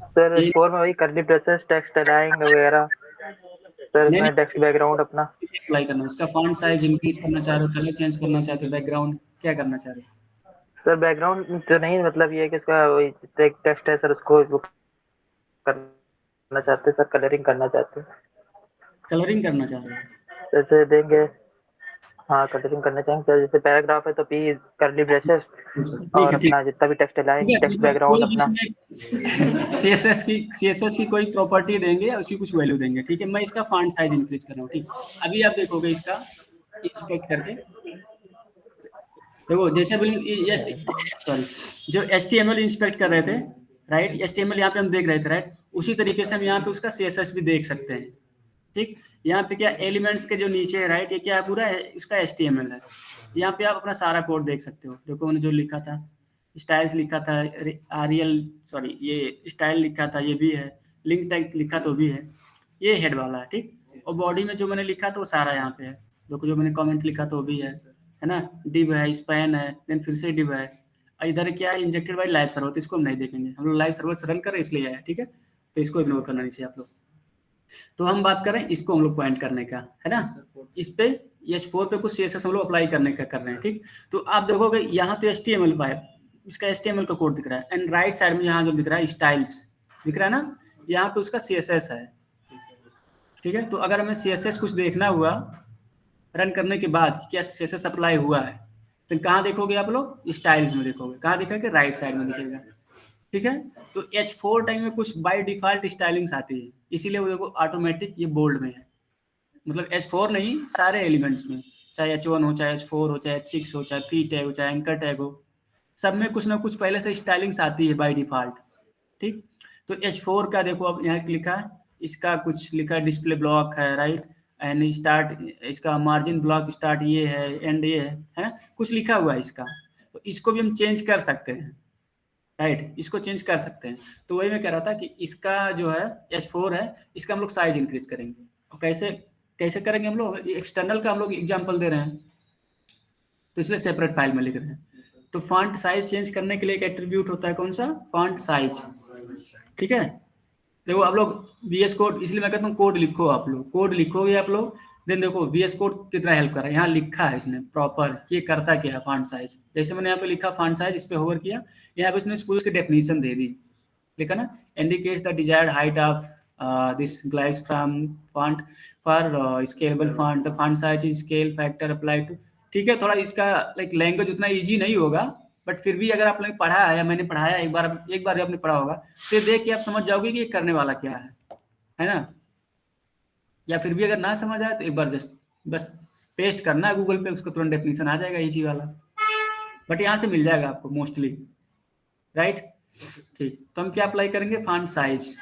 सर ये H4 में वही करली ब्रेसेस, टेक्स्ट अलाइंग वगैरह। सर नहीं इसमें टेक्स्ट बैकग्राउंड अपना। अप्लाई करना, इसका फॉन्ट साइज इंक्रीज करना चाह रहे हो, कलर चेंज करना चाहते हो, बैकग्राउंड क्या करना चाह रहे हो? सर बैकग्राउंड तो नहीं, मतलब ये है कि इसका वही टेक्स्ट है सर, उसको वो करना चाहते हैं सर, कलरिंग करना चाहते हैं। कलरिंग करना चाह रहे हो? जैसे देंगे, हाँ कलरिंग करना चाहेंगे सर, जैसे पैराग्राफ है तो P करली ब्रेसेस, ठीक और है, ठीक अपना जितना भी टेक्स्ट ठीक अलाइन, है, टेक्स्ट मतलब बैकग्राउंड कोई भी अपना। इसमें CSS की कोई प्रॉपर्टी देंगे और उसकी कुछ वैल्यू देंगे, ठीक है। मैं इसका फॉन्ट साइज इंक्रीज कर रहा हूँ, ठीक। अभी आप देखोगे इसका इंस्पेक्ट करके, देखो जैसे अभी ये सॉरी, जो HTML इंस्पेक्ट कर रहे थे, राइट, HTML यहाँ पे हम देख रहे थे, राइट, उसी तरीके से हम यहाँ पे उसका CSS भी देख सकते हैं, ठीक। यहाँ पे क्या एलिमेंट्स के जो नीचे है, राइट, ये क्या है, पूरा है, इसका HTML है। यहाँ पे आप अपना सारा कोड देख सकते हो। देखो मैंने जो लिखा था, स्टाइल्स लिखा था, आरियल सॉरी ये स्टाइल लिखा था, ये भी है, लिंक टैग लिखा तो भी है, ये हेड वाला है, ठीक। और बॉडी में जो मैंने लिखा था वो सारा यहाँ पे है। देखो जो मैंने कमेंट लिखा था वो भी है ना। डिव है, स्पैन है, देन फिर से डिव है। और इधर क्या है, इंजेक्टेड बाय लाइव सर्वर, तो इसको हम नहीं देखेंगे, हम लोग लाइव सर्वर से रन कर रहे हैं इसलिए है, ठीक है। तो इसको इग्नोर करना नहीं चाहिए आप लोग। तो हम बात करें इसको हम लोग पॉइंट करने का, है ना। इस पे H4 पे कुछ CSS हम लोग अप्लाई करने का कर रहे हैं, ठीक। तो आप देखोगे यहाँ तो HTML का है, इसका HTML का कोड दिख रहा है, एंड राइट साइड में यहाँ जो दिख रहा है स्टाइल्स दिख रहा है ना, यहाँ पे उसका CSS है, ठीक है। तो अगर हमें CSS कुछ देखना हुआ रन करने के बाद कि क्या CSS अप्लाई हुआ है, तो कहाँ देखोगे आप लोग, स्टाइल्स में देखोगे। कहाँ दिखेगा, राइट साइड में दिखेगा, ठीक है। तो H4 टाइम में कुछ बाय डिफॉल्ट स्टाइलिंग्स आती है, इसीलिए वो देखो ऑटोमेटिक ये बोल्ड में है। मतलब H4 नहीं, सारे एलिमेंट्स में, चाहे H1 हो, चाहे H4 हो, चाहे H6 हो, चाहे P टैग हो, चाहे एंकर टैग हो, सब में कुछ ना कुछ पहले से स्टाइलिंग्स आती है बाय डिफॉल्ट, ठीक। तो H4 का देखो अब यहाँ लिखा है, इसका कुछ लिखा है, डिस्प्ले ब्लॉक है, राइट, एंड स्टार्ट, इसका मार्जिन ब्लॉक स्टार्ट ये है, एंड ये है ना, कुछ लिखा हुआ है इसका। तो इसको भी हम चेंज कर सकते हैं, राइट, इसको चेंज कर सकते हैं। तो वही मैं कह रहा था कि इसका जो है H4 है, इसका हम लोग साइज इंक्रीज करेंगे। और कैसे कैसे करेंगे हम लोग, एक्सटर्नल का हम लोग एग्जांपल दे रहे हैं, तो इसलिए सेपरेट फाइल में लिख रहे हैं। तो फॉन्ट साइज चेंज करने के लिए एक एट्रीब्यूट होता है, कौन सा, फॉन्ट साइज, ठीक है। देखो आप लोग VS कोड, इसलिए मैं कहता हूँ कोड लिखो, आप लोग कोड लिखोगे आप लोग, देन देखो VS कोड कितना हेल्प कर रहा है। यहाँ लिखा है इसने प्रॉपर ये करता क्या है, फॉन्ट साइज, जैसे मैंने यहाँ पे लिखा फॉन्ट साइज, इस पे होवर किया, यहाँ पे इसने पूरी उसकी डेफिनेशन दे दी, लिखा ना, indicates the desired height of this glides from font for scalable font, the font size is scale factor apply to, ठीक है। थोड़ा इसका लाइक लैंग्वेज उतना इजी नहीं होगा, बट फिर भी अगर आपने पढ़ा है या मैंने पढ़ाया एक बार आपने पढ़ा होगा, तो देख के आप समझ जाओगे कि ये करने वाला क्या है ना। या फिर भी अगर ना समझ आए तो एक बार जस्ट बस पेस्ट करना है गूगल पे, उसको तुरंत डेफिनेशन आ जाएगा इजी वाला। बट यहाँ से मिल जाएगा आपको मोस्टली, राइट। ठीक, तो हम क्या अप्लाई करेंगे, फॉन्ट साइज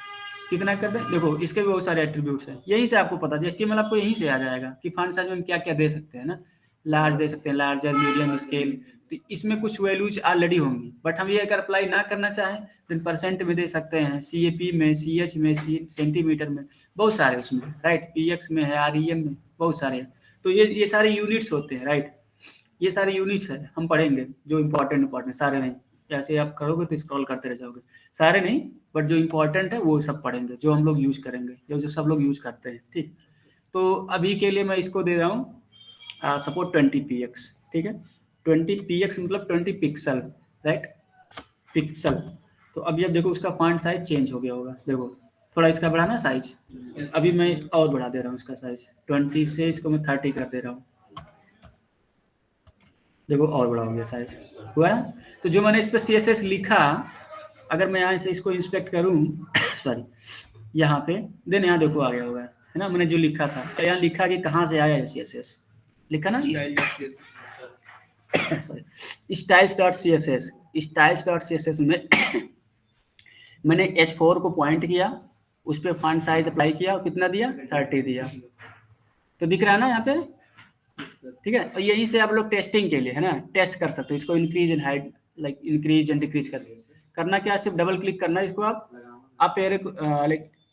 कितना कर दें। देखो इसके भी बहुत सारे एट्रीब्यूट्स हैं, यहीं से आपको पता है, HTML आपको यहीं से आ जाएगा कि फॉन्ट साइज में हम क्या क्या दे सकते हैं ना, लार्ज दे सकते हैं, लार्जर, मीडियम, स्केल। तो इसमें कुछ वैल्यूज ऑलरेडी होंगी, बट हम ये अगर अप्लाई ना करना चाहें तो परसेंट में दे सकते हैं, CAP में, CH में, सेंटीमीटर में, बहुत सारे उसमें, राइट। PX में है, REM में, बहुत सारे हैं। तो ये सारे यूनिट्स होते हैं, राइट। ये सारे यूनिट्स है, हम पढ़ेंगे जो इंपॉर्टेंट सारे नहीं, जैसे आप करोगे तो स्क्रॉल करते रह जाओगे, सारे नहीं, बट जो इंपॉर्टेंट है वो सब पढ़ेंगे, जो हम लोग यूज करेंगे, जो सब लोग यूज करते हैं। ठीक, तो अभी के लिए मैं इसको दे रहा हूँ सपोर्ट 20px, ठीक है। 20px मतलब 20 पिक्सल, राइट, पिक्सल। तो अभी अब देखो उसका फॉन्ट साइज चेंज हो गया होगा, देखो थोड़ा इसका बढ़ाना साइज, अभी मैं और बढ़ा दे रहा हूँ इसका साइज, 20 से इसको मैं 30 कर दे रहा हूँ, देखो और बड़ा हो गया साइज, हुआ है। तो जो मैंने इस पर CSS लिखा, अगर मैं यहाँ से इसको इंस्पेक्ट करूँ सॉरी यहाँ पे, देन यहाँ देखो आ गया होगा, है ना। मैंने जो लिखा था, तो यहाँ लिखा कि कहाँ से आया है CSS, लिखा ना, सॉरी styles.css, styles.css में मैंने H4 को पॉइंट किया, उस पर फॉन्ट साइज अप्लाई किया और कितना दिया, 30 दिया। तो दिख रहा है ना यहाँ पे, ठीक है। और यहीं से आप लोग टेस्टिंग के लिए, है ना, टेस्ट कर सकते हो इसको, increase and height, like increase and decrease करना क्या, सिर्फ डबल क्लिक करना है इसको,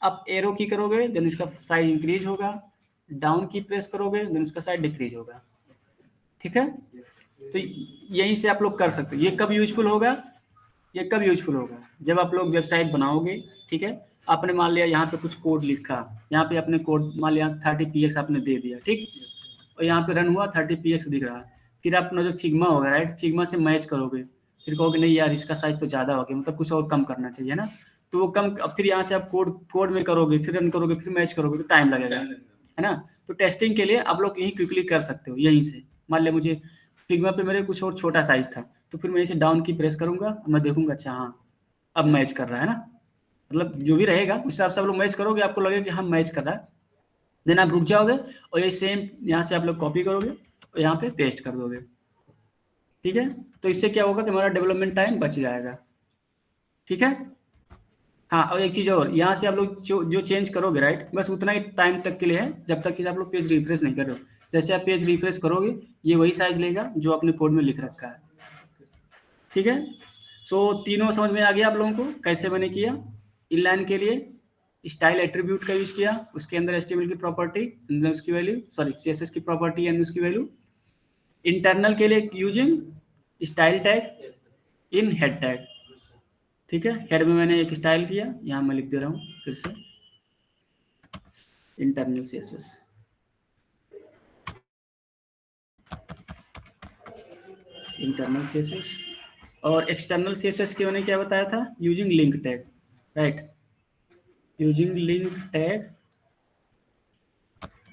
आप एरो की करोगे देन इसका साइज इंक्रीज होगा, डाउन की प्रेस करोगे देन इसका साइज डिक्रीज होगा, ठीक है। तो यहीं से आप लोग कर सकते हो। ये कब यूजफुल होगा, ये कब यूजफुल होगा, जब आप लोग वेबसाइट बनाओगे, ठीक है। आपने मान लिया यहाँ पे कुछ कोड लिखा, यहाँ पे अपने कोड मान लिया 30px आपने दे दिया, ठीक, और यहाँ पे रन हुआ 30px दिख रहा है, फिर अपना जो फिग्मा होगा, राइट, फिग्मा से मैच करोगे, फिर कहोगे नहीं यार इसका साइज तो ज़्यादा हो गया, मतलब कुछ और कम करना चाहिए ना, तो वो कम, फिर यहाँ से आप कोड में करोगे, फिर रन करोगे, फिर मैच करोगे, तो टाइम लगेगा, है ना। तो टेस्टिंग के लिए आप लोग यहीं क्विकली कर सकते हो, यहीं से। मान लिया मुझे फिग्मा पे मेरे कुछ और छोटा साइज था, तो फिर मैं इसे डाउन की प्रेस करूंगा, मैं देखूंगा अच्छा हाँ अब मैच कर रहा है ना, मतलब जो भी रहेगा उस हिसाब से आप लोग मैच करोगे, आपको लगेगा कि हाँ मैच कर रहा है, देन आप रुक जाओगे और ये सेम यहाँ से आप लोग कॉपी करोगे और यहाँ पे पेस्ट कर दोगे, ठीक है। तो इससे क्या होगा कि हमारा डेवलपमेंट टाइम बच जाएगा, ठीक है। हाँ, और एक चीज़ और, यहाँ से आप लोग जो चेंज करोगे, राइट, बस उतना ही टाइम तक के लिए है जब तक कि आप लोग पेज रिफ्रेश नहीं कर रहे हो। जैसे आप पेज रिफ्रेश करोगे ये वही साइज लेगा जो अपने कोड में लिख रखा है, ठीक है। सो तीनों समझ में आ गया आप लोगों को कैसे मैंने किया। इनलाइन के लिए स्टाइल एट्रीब्यूट का यूज किया, उसके अंदर HTML की प्रॉपर्टी, उसकी वैल्यू, सॉरी CSS की प्रॉपर्टी एंड उसकी वैल्यू। इंटरनल के लिए using style tag in head tag, ठीक है। हेड में मैंने एक स्टाइल किया, यहाँ मैं लिख दे रहा हूँ फिर से इंटरनल CSS, इंटरनल CSS। और एक्सटर्नल CSS के मैंने क्या बताया था, using link tag, right, using link tag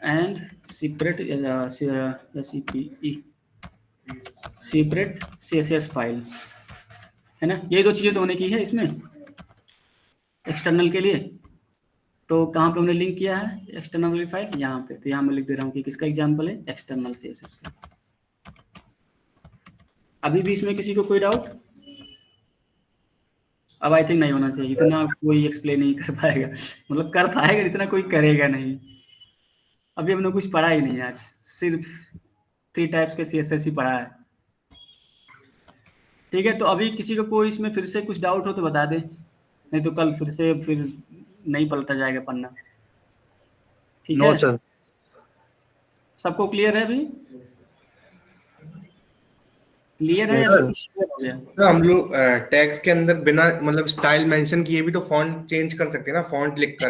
and separate separate CSS file, है ना। ये दो चीजें तो होने की है इसमें एक्सटर्नल के लिए। तो कहाँ पे हमने लिंक किया है एक्सटर्नल वाली फाइल, यहाँ पे। तो यहाँ मैं लिख दे रहा हूँ कि किसका एग्जाम्पल है, एक्सटर्नल CSS का। अभी भी इसमें किसी को कोई डाउट? अब आई थिंक नहीं होना चाहिए, इतना कोई एक्सप्लेन नहीं कर पाएगा, मतलब कर पाएगा इतना कोई करेगा नहीं। अभी हमने कुछ पढ़ा ही नहीं आज, सिर्फ 3 टाइप्स के CSS ही पढ़ा है, ठीक है। तो अभी किसी को कोई इसमें फिर से कुछ डाउट हो तो बता दे, नहीं तो कल फिर से नहीं पलटा जाएगा पन्ना, ठीक है। सर, सबको क्लियर है अभी? क्लियर है या सर, कुछ क्लियर हो गया? तो हम लोग टैग्स के अंदर बिना मतलब स्टाइल मेंशन किए भी तो फॉन्ट चेंज कर सकते हैं ना, फॉन्ट लिखकर।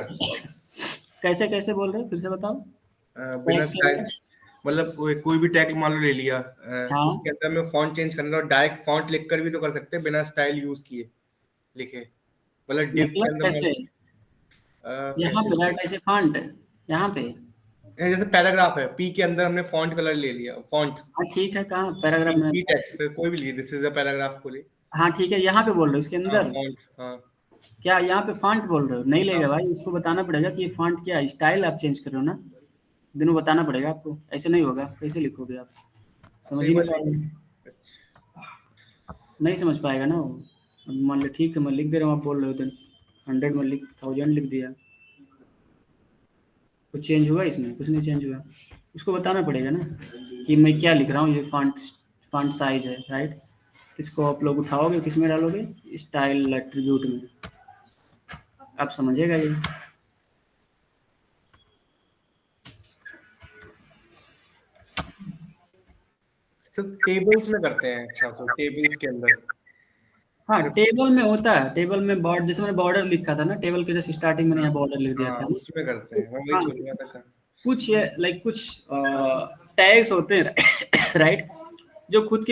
कैसे कैसे बोल रहे हैं, फिर से बताओ। बिना Tags के स्टाइल अंदर? मतलब कोई भी टैग मान लो ले लिया, हाँ। उसके अंदर में फॉन्ट चेंज करना और डायरेक्ट फॉन्ट लिखकर भी तो कर सकते हैं बिना स्टाइल यूज किए लिखे, मतलब डिव के मतलब अंदर कैसे? यहाँ पे राइट ऐसे फॉन्ट है, यहाँ पे जैसे पैराग्राफ है, पी के अंदर हमने फॉन्ट कलर ले लिया, फॉन्ट हाँ ठीक है, कहाँ पैराग्राफ में? पी टैग फिर कोई भी लिए, दिस इज अ पैराग्राफ को ले। हाँ ठीक है, यहाँ पे बोल रहे हो इसके हाँ, अंदर? फॉन्ट, हाँ। क्या यहाँ पे फॉन्ट बोल रहे हो? नहीं लेगा भाई, इसको बताना पड़ेगा कि ये फॉन्ट क्या है, स्टाइल आप चेंज कर रहे हो ना, दोनों बताना पड़ेगा आपको, ऐसे नहीं होगा, कैसे लिखोगे आप, समझ ही नहीं पा रहे। नहीं समझ पाएगा ना वो। अब मान लो ठीक है, मैं लिख दे रहा हूँ, आप बोल रहे हो तो 100 में लिख 1000 लिख दिया, कुछ चेंज हुआ इसमें? कुछ नहीं चेंज हुआ। उसको बताना पड़ेगा ना कि मैं क्या लिख रहा हूँ, ये फॉन्ट साइज है, राइट। इसको आप लोग उठाओगे, किस में डालोगे? स्टाइल एट्रीब्यूट में, आप समझेगा ये। सर टेबल्स में करते हैं, अच्छा तो टेबल्स के अंदर। हाँ, टेबल में होता है, टेबल में बॉर्डर, जैसे मैंने बॉर्डर लिखा था ना टेबल के, जैसे स्टार्टिंग में यहाँ बॉर्डर लिख दिया हाँ था। उसमें करते हैं, मैं वही हाँ, सोच रहा था सर। कुछ लाइक कुछ टैग्स होते हैं राइट, जो खुद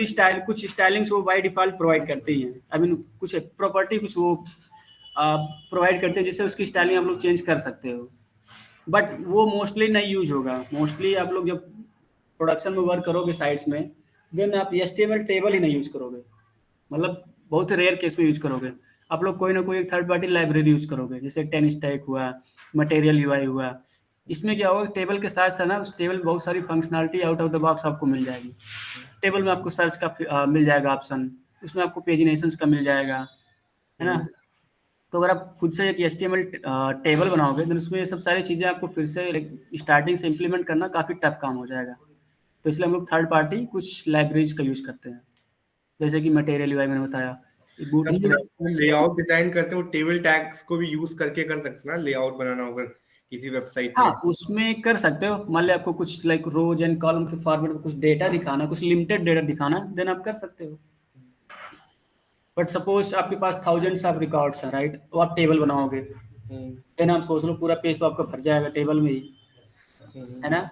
स्टाइल, कुछ स्टाइलिंग्स वो बाय डिफॉल्ट प्रोवाइड करते ही हैं। आई मीन कुछ प्रॉपर्टी कुछ वो प्रोवाइड करते हैं जिससे उसकी स्टाइलिंग आप लोग चेंज कर सकते हो, बट वो मोस्टली नहीं यूज होगा। मोस्टली आप लोग जब प्रोडक्शन में वर्क करोगे साइट्स में, देन आप HTML टेबल ही नहीं यूज करोगे, मतलब बहुत रेयर केस में यूज करोगे। आप लोग कोई ना कोई एक थर्ड पार्टी लाइब्रेरी यूज करोगे, जैसे 10 स्टैक हुआ, मटेरियल UI हुआ। इसमें क्या होगा, टेबल के साथ साथ ना उस टेबल में बहुत सारी functionality out of the box आपको मिल जाएगी। टेबल में आपको सर्च का मिल जाएगा ऑप्शन, उसमें आपको पेजिनेशंस का मिल जाएगा, है ना। तो अगर आप खुद से एक HTML टेबल बनाओगे तो उसमें ये सब सारी चीज़ें आपको फिर से स्टार्टिंग से इम्प्लीमेंट करना काफ़ी टफ काम हो जाएगा। तो इसलिए हम लोग थर्ड पार्टी कुछ लाइब्रेरीज का यूज़ करते हैं, जैसे कि मटेरियल UI मैंने बताया, लेआउट डिजाइन करते हैं वो टेबल टैग्स को भी यूज करके कर सकते हैं ना, लेआउट बनाना होगा किसी वेबसाइट में। हाँ, उसमें कर सकते हो। मान लिया आपको कुछ लाइक रोज एंड कॉलम के फॉर्मेट में कुछ डेटा दिखाना, कुछ लिमिटेड डेटा दिखाना, देन आप कर सकते हो। बट सपोज आपके पास थाउजेंड्स ऑफ रिकॉर्ड्स हैं, राइट, तो आप टेबल बनाओगे, देन आप सोच लो पूरा पेज तो आपका भर जाएगा टेबल में ही, है ना।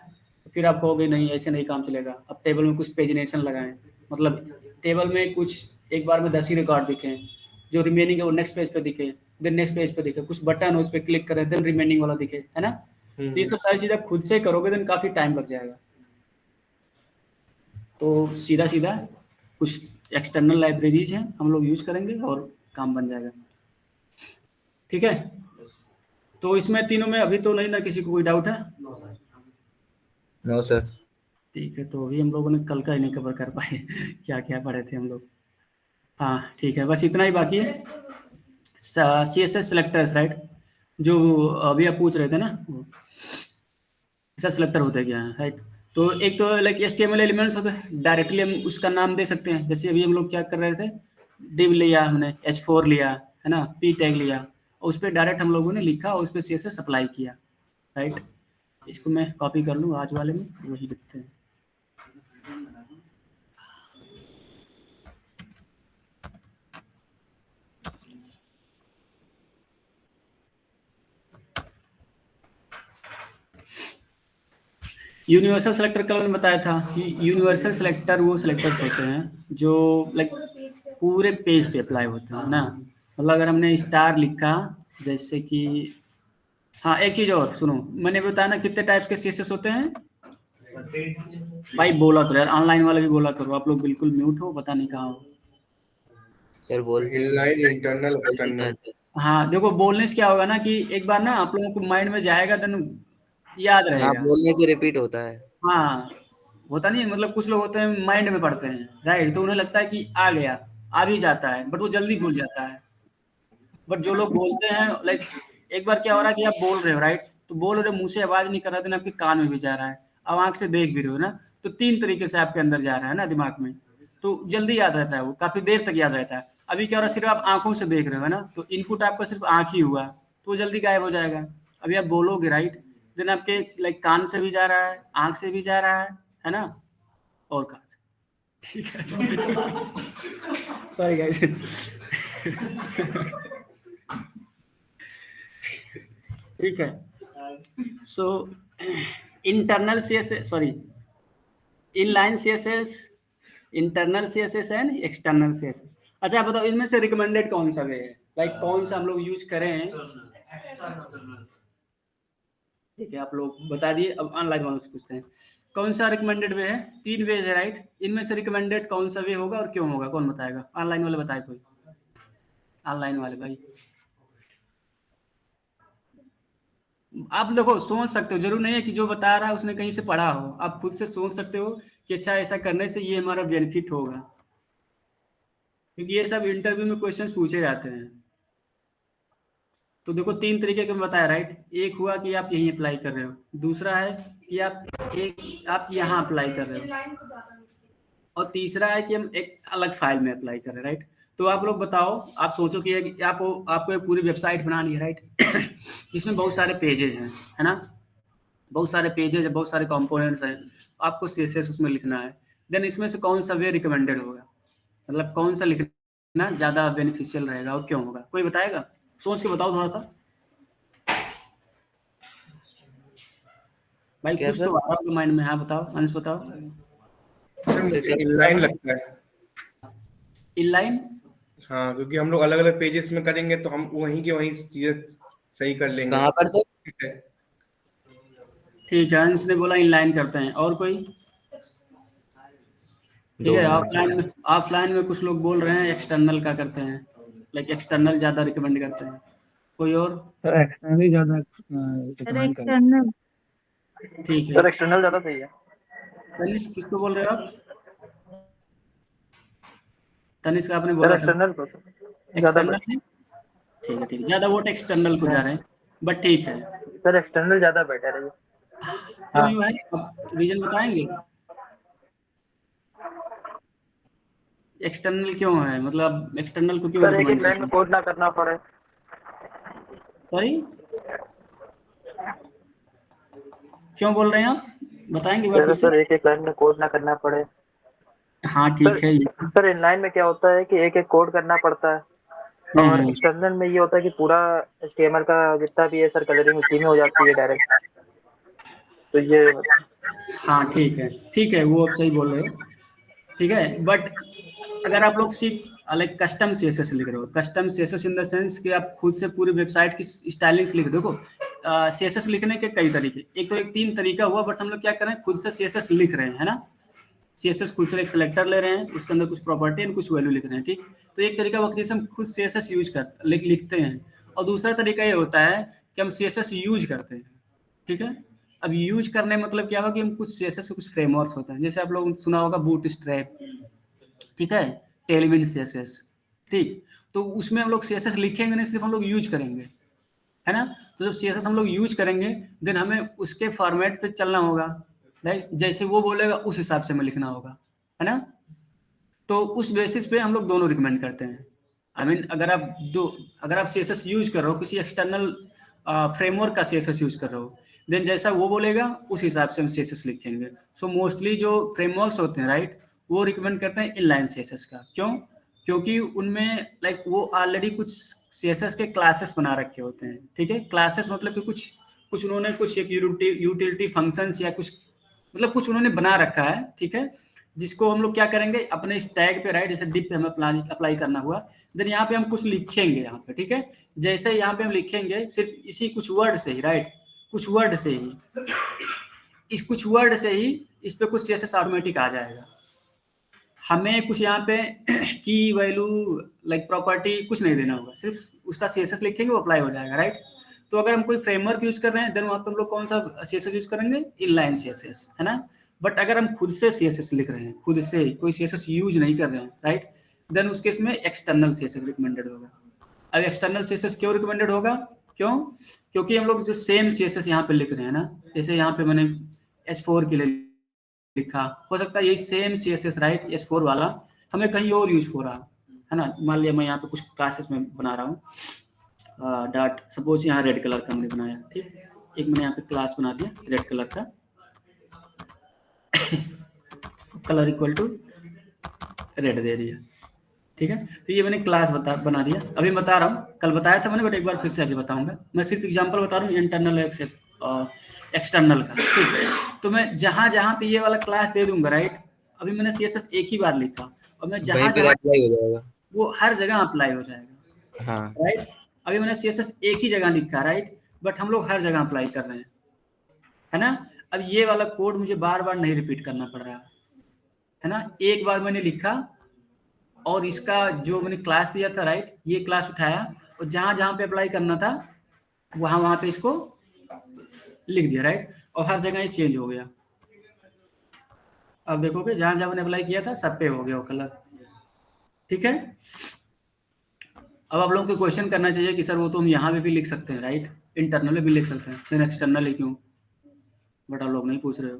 फिर आप कहोगे नहीं ऐसे नहीं काम चलेगा, अब टेबल में कुछ पेजिनेशन लगाएं, मतलब टेबल में कुछ एक बार में 10 ही रिकॉर्ड दिखें, जो रिमेनिंग है वो नेक्स्ट पेज पे दिखे, देन नेक्स्ट पेज पे दिखे, कुछ बटन हो उस पर क्लिक करें, देन रिमेनिंग वाला दिखे, है ना। तो ये सब सारी चीज़ें खुद से करोगे देन काफ़ी टाइम लग जाएगा। तो सीधा सीधा कुछ एक्सटर्नल लाइब्रेरीज हैं हम लोग यूज करेंगे और काम बन जाएगा, ठीक है। तो इसमें तीनों में अभी तो नहीं ना किसी को कोई डाउट है? No sir. ठीक है, तो अभी हम लोगों ने कल का ही नहीं कवर कर पाए क्या क्या पढ़े थे हम लोग। हाँ ठीक है, बस इतना ही बाकी है। CSS सेलेक्टर्स, राइट, जो अभी आप पूछ रहे थे ना, CSS सेलेक्टर होते क्या है, राइट। तो एक तो लाइक HTML एलिमेंट्स होते हैं, डायरेक्टली हम उसका नाम दे सकते हैं। जैसे अभी हम लोग क्या कर रहे थे, div लिया हमने, H4 लिया, है ना, p टैग लिया, और उस पर डायरेक्ट हम लोगों ने लिखा और उस पर CSS अप्लाई किया, राइट। इसको मैं कॉपी कर लूँ आज वाले में, वही लिखते हैं। यूनिवर्सल सेलेक्टर का मैंने बताया था कि यूनिवर्सल सेलेक्टर वो सेलेक्टर्स होते हैं जो लाइक पूरे पेज पे अप्लाई होते हैं ना। मतलब अगर हमने स्टार लिखा, जैसे कि, हाँ एक चीज़ और सुनो, मैंने बताया ना कितने टाइप्स के CSS होते हैं। भाई बोला करो यार, ऑनलाइन वाले भी बोला करो, आप लोग बिल्कुल म्यूट हो, पता नहीं कहाँ हो। सर बोल इनलाइन, इंटरनल, एक्सटर्नल। हाँ देखो, बोलने से क्या होगा ना कि एक बार ना आप लोगों को माइंड में जाएगा, देन याद हाँ, रहेगा। बोलने से रिपीट होता है। हाँ, होता नहीं है, मतलब कुछ लोग होते हैं माइंड में पढ़ते हैं, राइट, तो उन्हें लगता है कि आ गया, आ भी जाता है, बट वो जल्दी भूल जाता है। बट जो लोग बोलते हैं लाइक, एक बार क्या हो रहा है कि आप बोल रहे हो, राइट, तो बोल रहे हो, मुंह से आवाज नहीं कर रहा, देन आपके कान में भी जा रहा है, अब आंख से देख भी रहे हो ना, तो 3 तरीके से आपके अंदर जा रहा है ना दिमाग में, तो जल्दी याद रहता है, वो काफी देर तक याद रहता है। अभी क्या हो रहा है, सिर्फ आप आंखों से देख रहे हो, है ना, तो इनपुट आपका सिर्फ आंख ही हुआ, तो वो जल्दी गायब हो जाएगा। अभी आप बोलोगे, राइट, देन आपके लाइक कान से भी जा रहा है, आंख से भी जा रहा है ना, और कहाँ से, ठीक है सॉरी गाइस ठीक है। So internal CSS, sorry, inline CSS, internal CSS and external CSS। अच्छा आप बताओ, इनमें से रिकमेंडेड कौन सा वे है, लाइक कौन सा हम लोग यूज करें? ठीक है, आप लोग बता दिए, अब ऑनलाइन वालों से पूछते हैं कौन सा रिकमेंडेड वे है। 3 वे है, राइट, इनमें से रिकमेंडेड कौन सा वे होगा और क्यों होगा, कौन बताएगा? ऑनलाइन वाले बताए कोई, ऑनलाइन वाले भाई। आप देखो सोच सकते हो, जरूर नहीं है कि जो बता रहा है उसने कहीं से पढ़ा हो, आप खुद से सोच सकते हो कि अच्छा ऐसा करने से ये हमारा बेनिफिट होगा। क्योंकि ये सब इंटरव्यू में क्वेश्चंस पूछे जाते हैं। तो देखो 3 तरीके के बताया, राइट। एक हुआ कि आप यहीं अप्लाई कर रहे हो, दूसरा है कि आप यहाँ अप्लाई कर रहे हो, और तीसरा है कि हम एक अलग फाइल में अप्लाई कर रहे हैं, राइट। तो आप लोग बताओ, आप सोचो कि आपको एक पूरी वेबसाइट बनानी है, राइट। इसमें बहुत सारे पेजेज हैं, है ना, बहुत सारे पेजेज है, बहुत सारे कंपोनेंट्स हैं, आपको CSS उसमें लिखना है। देन इसमें से कौन सा वे रिकमेंडेड होगा, मतलब कौन सा लिखना ज़्यादा बेनिफिशियल रहेगा और क्यों होगा, कोई बताएगा? सोच के बताओ थोड़ा सा भाई, क्या कुछ सर? तो आ रहा होगा माइंड में। हाँ बताओ, अंश बताओ। सर मुझे इनलाइन लगता है। इनलाइन? हाँ, क्योंकि हम लोग अलग अलग पेजेस में करेंगे तो हम वहीं के वहीं चीजें सही कर लेंगे। कहाँ पर सर? ठीक है। ठीक है, अंश ने बोला इनलाइन करते हैं, और कोई? ठीक 2 है, मिनट। ऑफलाइन में कुछ लोग बोल रहे हैं एक्सटर्नल का करते हैं, लाइक एक्सटर्नल ज़्यादा रिकमेंड करते हैं। कोई और? सर एक्सटर्नल ही ज्यादा रिकमेंड करते हैं। ठीक है, सर एक्सटर्नल ज्यादा सही है। तनिष्क किसको बोल रहे हो आप? तनिष्क आपने सर बोला था एक्सटर्नल को ज्यादा एक्सटर्नल है। ठीक है, ठीक है, ज़्यादा वोट एक्सटर्नल को जा रहे हैं, बट ठीक है। सर एक्सटर्नल ज्यादा बेटर है। क्यों यूँ है, आप रीजन बताएंगे एक्सटर्नल क्यों है, मतलब एक्सटर्नल को क्यों सर एक रिकमेंड लाइन करते में हैं? कोड ना करना पड़े। सॉरी, क्यों बोल रहे हैं आप, बताएंगे बात फिर से? सर एक लाइन में कोड ना करना पड़े। हाँ सर ठीक है। सर इनलाइन में क्या होता है कि एक एक कोड करना पड़ता है, और हम्म, एक्सटर्नल में ये होता है कि पूरा HTML का जितना भी है सर कलरिंग उसी में हो जाती है डायरेक्ट। तो ये हाँ ठीक है, वो आप सही बोल रहे हो, ठीक है। बट अगर आप लोग लाइक कस्टम CSS लिख रहे हो, custom CSS in the sense कि आप खुद से पूरी वेबसाइट की स्टाइलिंग्स लिख, देखो CSS लिखने के कई तरीके, एक 3 तरीका हुआ, बट हम लोग क्या कर रहे हैं, खुद से CSS लिख रहे हैं, है ना। CSS खुद से एक सेलेक्टर ले रहे हैं, उसके अंदर कुछ प्रॉपर्टी एंड कुछ वैल्यू लिख रहे हैं, ठीक। तो एक तरीका वो कि हम खुद CSS यूज लिखते हैं, और दूसरा तरीका ये होता है कि हम CSS यूज करते हैं, ठीक है। अब यूज करने मतलब क्या होगा कि हम कुछ CSS के कुछ फ्रेमवर्क्स होते हैं, जैसे आप लोग सुना होगा बूटस्ट्रैप, ठीक है, टेलविन CSS, ठीक। तो उसमें हम लोग CSS लिखेंगे नहीं, सिर्फ हम लोग यूज करेंगे, है ना। तो जब CSS हम लोग यूज करेंगे, देन हमें उसके फॉर्मेट पे चलना होगा, राइट। जैसे वो बोलेगा उस हिसाब से हमें लिखना होगा, है ना। तो उस बेसिस पे हम लोग दोनों रिकमेंड करते हैं। आई मीन अगर आप CSS यूज कर रहे हो, किसी एक्सटर्नल फ्रेमवर्क का CSS यूज कर रहे हो, देन जैसा वो बोलेगा उस हिसाब से हम CSS लिखेंगे। सो मोस्टली जो फ्रेमवर्क्स होते हैं, राइट, वो रिकमेंड करते हैं इनलाइन CSS का। क्यों? क्योंकि उनमें लाइक वो ऑलरेडी कुछ CSS के क्लासेस बना रखे होते हैं, ठीक है। क्लासेस मतलब कि कुछ उन्होंने कुछ एक यूटिलिटी फंक्शंस या कुछ मतलब कुछ उन्होंने बना रखा है, ठीक है, जिसको हम लोग क्या करेंगे अपने इस टैग पे, राइट, जैसे डिप पे हमें अप्लाई करना हुआ, देन यहाँ पे हम कुछ लिखेंगे यहाँ पे, ठीक है। जैसे यहाँ पे हम लिखेंगे सिर्फ इसी कुछ वर्ड से ही, राइट, कुछ वर्ड से ही, इस कुछ वर्ड से ही इस पे कुछ CSS ऑटोमेटिक आ जाएगा। हमें कुछ यहाँ पे की वैल्यू लाइक प्रॉपर्टी कुछ नहीं देना होगा, सिर्फ उसका CSS लिखेंगे वो अप्लाई हो जाएगा, राइट। तो अगर हम कोई फ्रेमवर्क यूज कर रहे हैं, देन वहाँ पे हम लोग कौन सा CSS यूज करेंगे, इनलाइन CSS, है ना। बट अगर हम खुद से CSS लिख रहे हैं, खुद से कोई CSS यूज नहीं कर रहे हैं, राइट, देन उस केस में एक्सटर्नल CSS रिकमेंडेड होगा। अब एक्सटर्नल CSS क्यों रिकमेंडेड होगा? क्यों? क्योंकि हम लोग जो सेम CSS यहाँ पे लिख रहे हैं ना, जैसे यहाँ पे मैंने H4 के लिए लिखा, हो सकता है यही सेम CSS, राइट, S4 वाला हमें कहीं और यूज हो रहा है ना। मान लिया मैं यहाँ पे कुछ क्लासेस में बना रहा हूँ डॉट, सपोज यहाँ रेड कलर का मैंने बनाया, ठीक, एक मैंने यहाँ पे क्लास बना दिया रेड कलर का कलर इक्वल टू रेड दे दिया, ठीक है। तो ये मैंने क्लास बना दिया, अभी बता रहा हूँ, कल बताया था मैंने, बट एक बार फिर से अभी बताऊंगा। मैं सिर्फ एग्जांपल बता रहा हूँ इंटरनल एक्सेस एक्सटर्नल का, ठीक है। तो मैं जहां पे ये वाला क्लास दे दूंगा, राइट, अभी मैंने CSS एक ही बार लिखा, और मैं वहीं पर अप्लाई हो जाएगा। वो हर जगह अप्लाई हो जाएगा, हाँ। राइट। अभी मैंने CSS एक ही जगह लिखा, राइट, बट हम लोग हर जगह अप्लाई कर रहे हैं, है ना। अब ये वाला कोड मुझे बार बार नहीं रिपीट करना पड़ रहा है ना। एक बार मैंने लिखा और इसका जो मैंने क्लास दिया था, राइट, ये क्लास उठाया और जहां जहां पे अप्लाई करना था वहां पे इसको लिख दिया, राइट, और हर जगह ये चेंज हो गया। अब देखोगे जहां जहां मैंने अप्लाई किया था सब पे हो गया वो कलर, ठीक। ठीक है। अब आप लोगों को क्वेश्चन करना चाहिए कि सर वो तो हम यहाँ पे भी लिख सकते हैं, राइट, इंटरनल में भी लिख सकते हैं, फिर एक्सटर्नल क्यों, बट आप लोग नहीं पूछ रहे हो।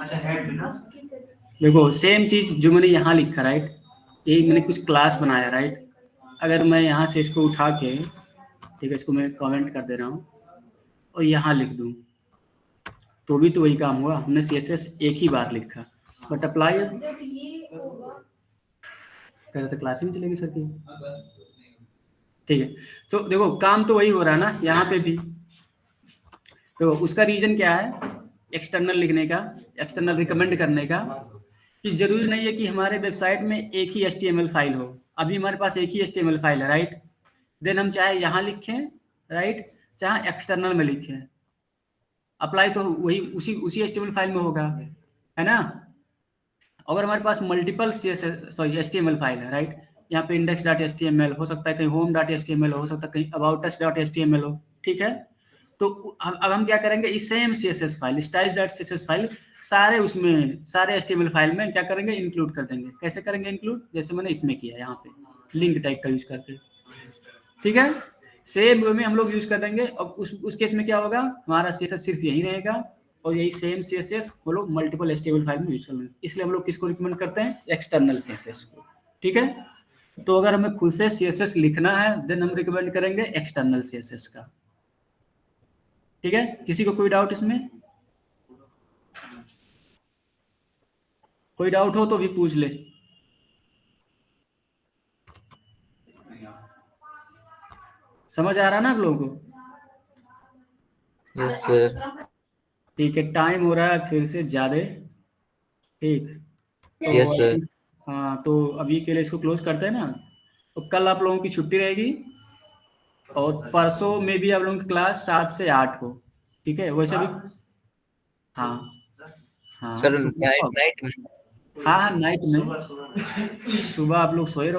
अच्छा हेड में ना, देखो सेम चीज जो मैंने यहाँ लिखा, राइट, यही मैंने कुछ क्लास बनाया, राइट, अगर मैं यहाँ से इसको उठा के, ठीक है, इसको मैं कमेंट कर दे रहा हूँ और यहाँ लिख दूँ तो भी तो वही काम हुआ, हमने CSS एक ही बार लिखा, बट अप्लाई जब ये होगा कह रहे थे क्लास ही नहीं चलेगी सर की, ठीक है। तो देखो काम तो वही हो रहा है ना यहाँ पे भी। तो उसका रीजन क्या है एक्सटर्नल लिखने का, एक्सटर्नल रिकमेंड करने का, कि जरूरी नहीं है कि हमारे वेबसाइट में एक ही HTML फाइल हो। अभी हमारे पास एक ही HTML फाइल है, राइट, देन हम चाहे यहाँ लिखें, राइट, चाहे एक्सटर्नल में लिखें, अप्लाई तो वही उसी HTML फाइल में होगा, है ना। अगर हमारे पास मल्टीपल HTML फाइल है, राइट, यहाँ पे index.html हो सकता है, कहीं home.html हो सकता है, कहीं about us.html हो, ठीक है। तो अब हम क्या करेंगे, इस same CSS file styles.css file सारे उसमें सारे HTML फाइल में क्या करेंगे, इंक्लूड कर देंगे। कैसे करेंगे इंक्लूड, जैसे मैंने इसमें किया यहाँ पे लिंक टाइप का यूज करके, ठीक है। सेम वे में हम लोग यूज कर देंगे। अब उस केस में क्या होगा, हमारा CSS सिर्फ यही रहेगा और यही सेम CSS हम लोग मल्टीपल HTML फाइल में यूज कर लेंगे। इसलिए हम लोग किसको रिकमेंड करते हैं, एक्सटर्नल CSS को, ठीक है। तो अगर हमें खुद से CSS लिखना है देन हम रिकमेंड करेंगे एक्सटर्नल CSS का, ठीक है। किसी को कोई डाउट इसमें, कोई डाउट हो तो भी पूछ ले। समझ आ रहा ना आप लोगों को? Yes sir. ठीक है, टाइम हो रहा है फिर से ज्यादा, ठीक। तो यस सर। हाँ, तो अभी के लिए इसको क्लोज करते हैं ना। तो कल आप लोगों की छुट्टी रहेगी और परसों में भी आप लोगों की क्लास 7 से 8 को, ठीक है। वैसे भी हाँ हाँ सर नाइट में। हाँ नाइट में, सुबह आप लोग सोए रहो।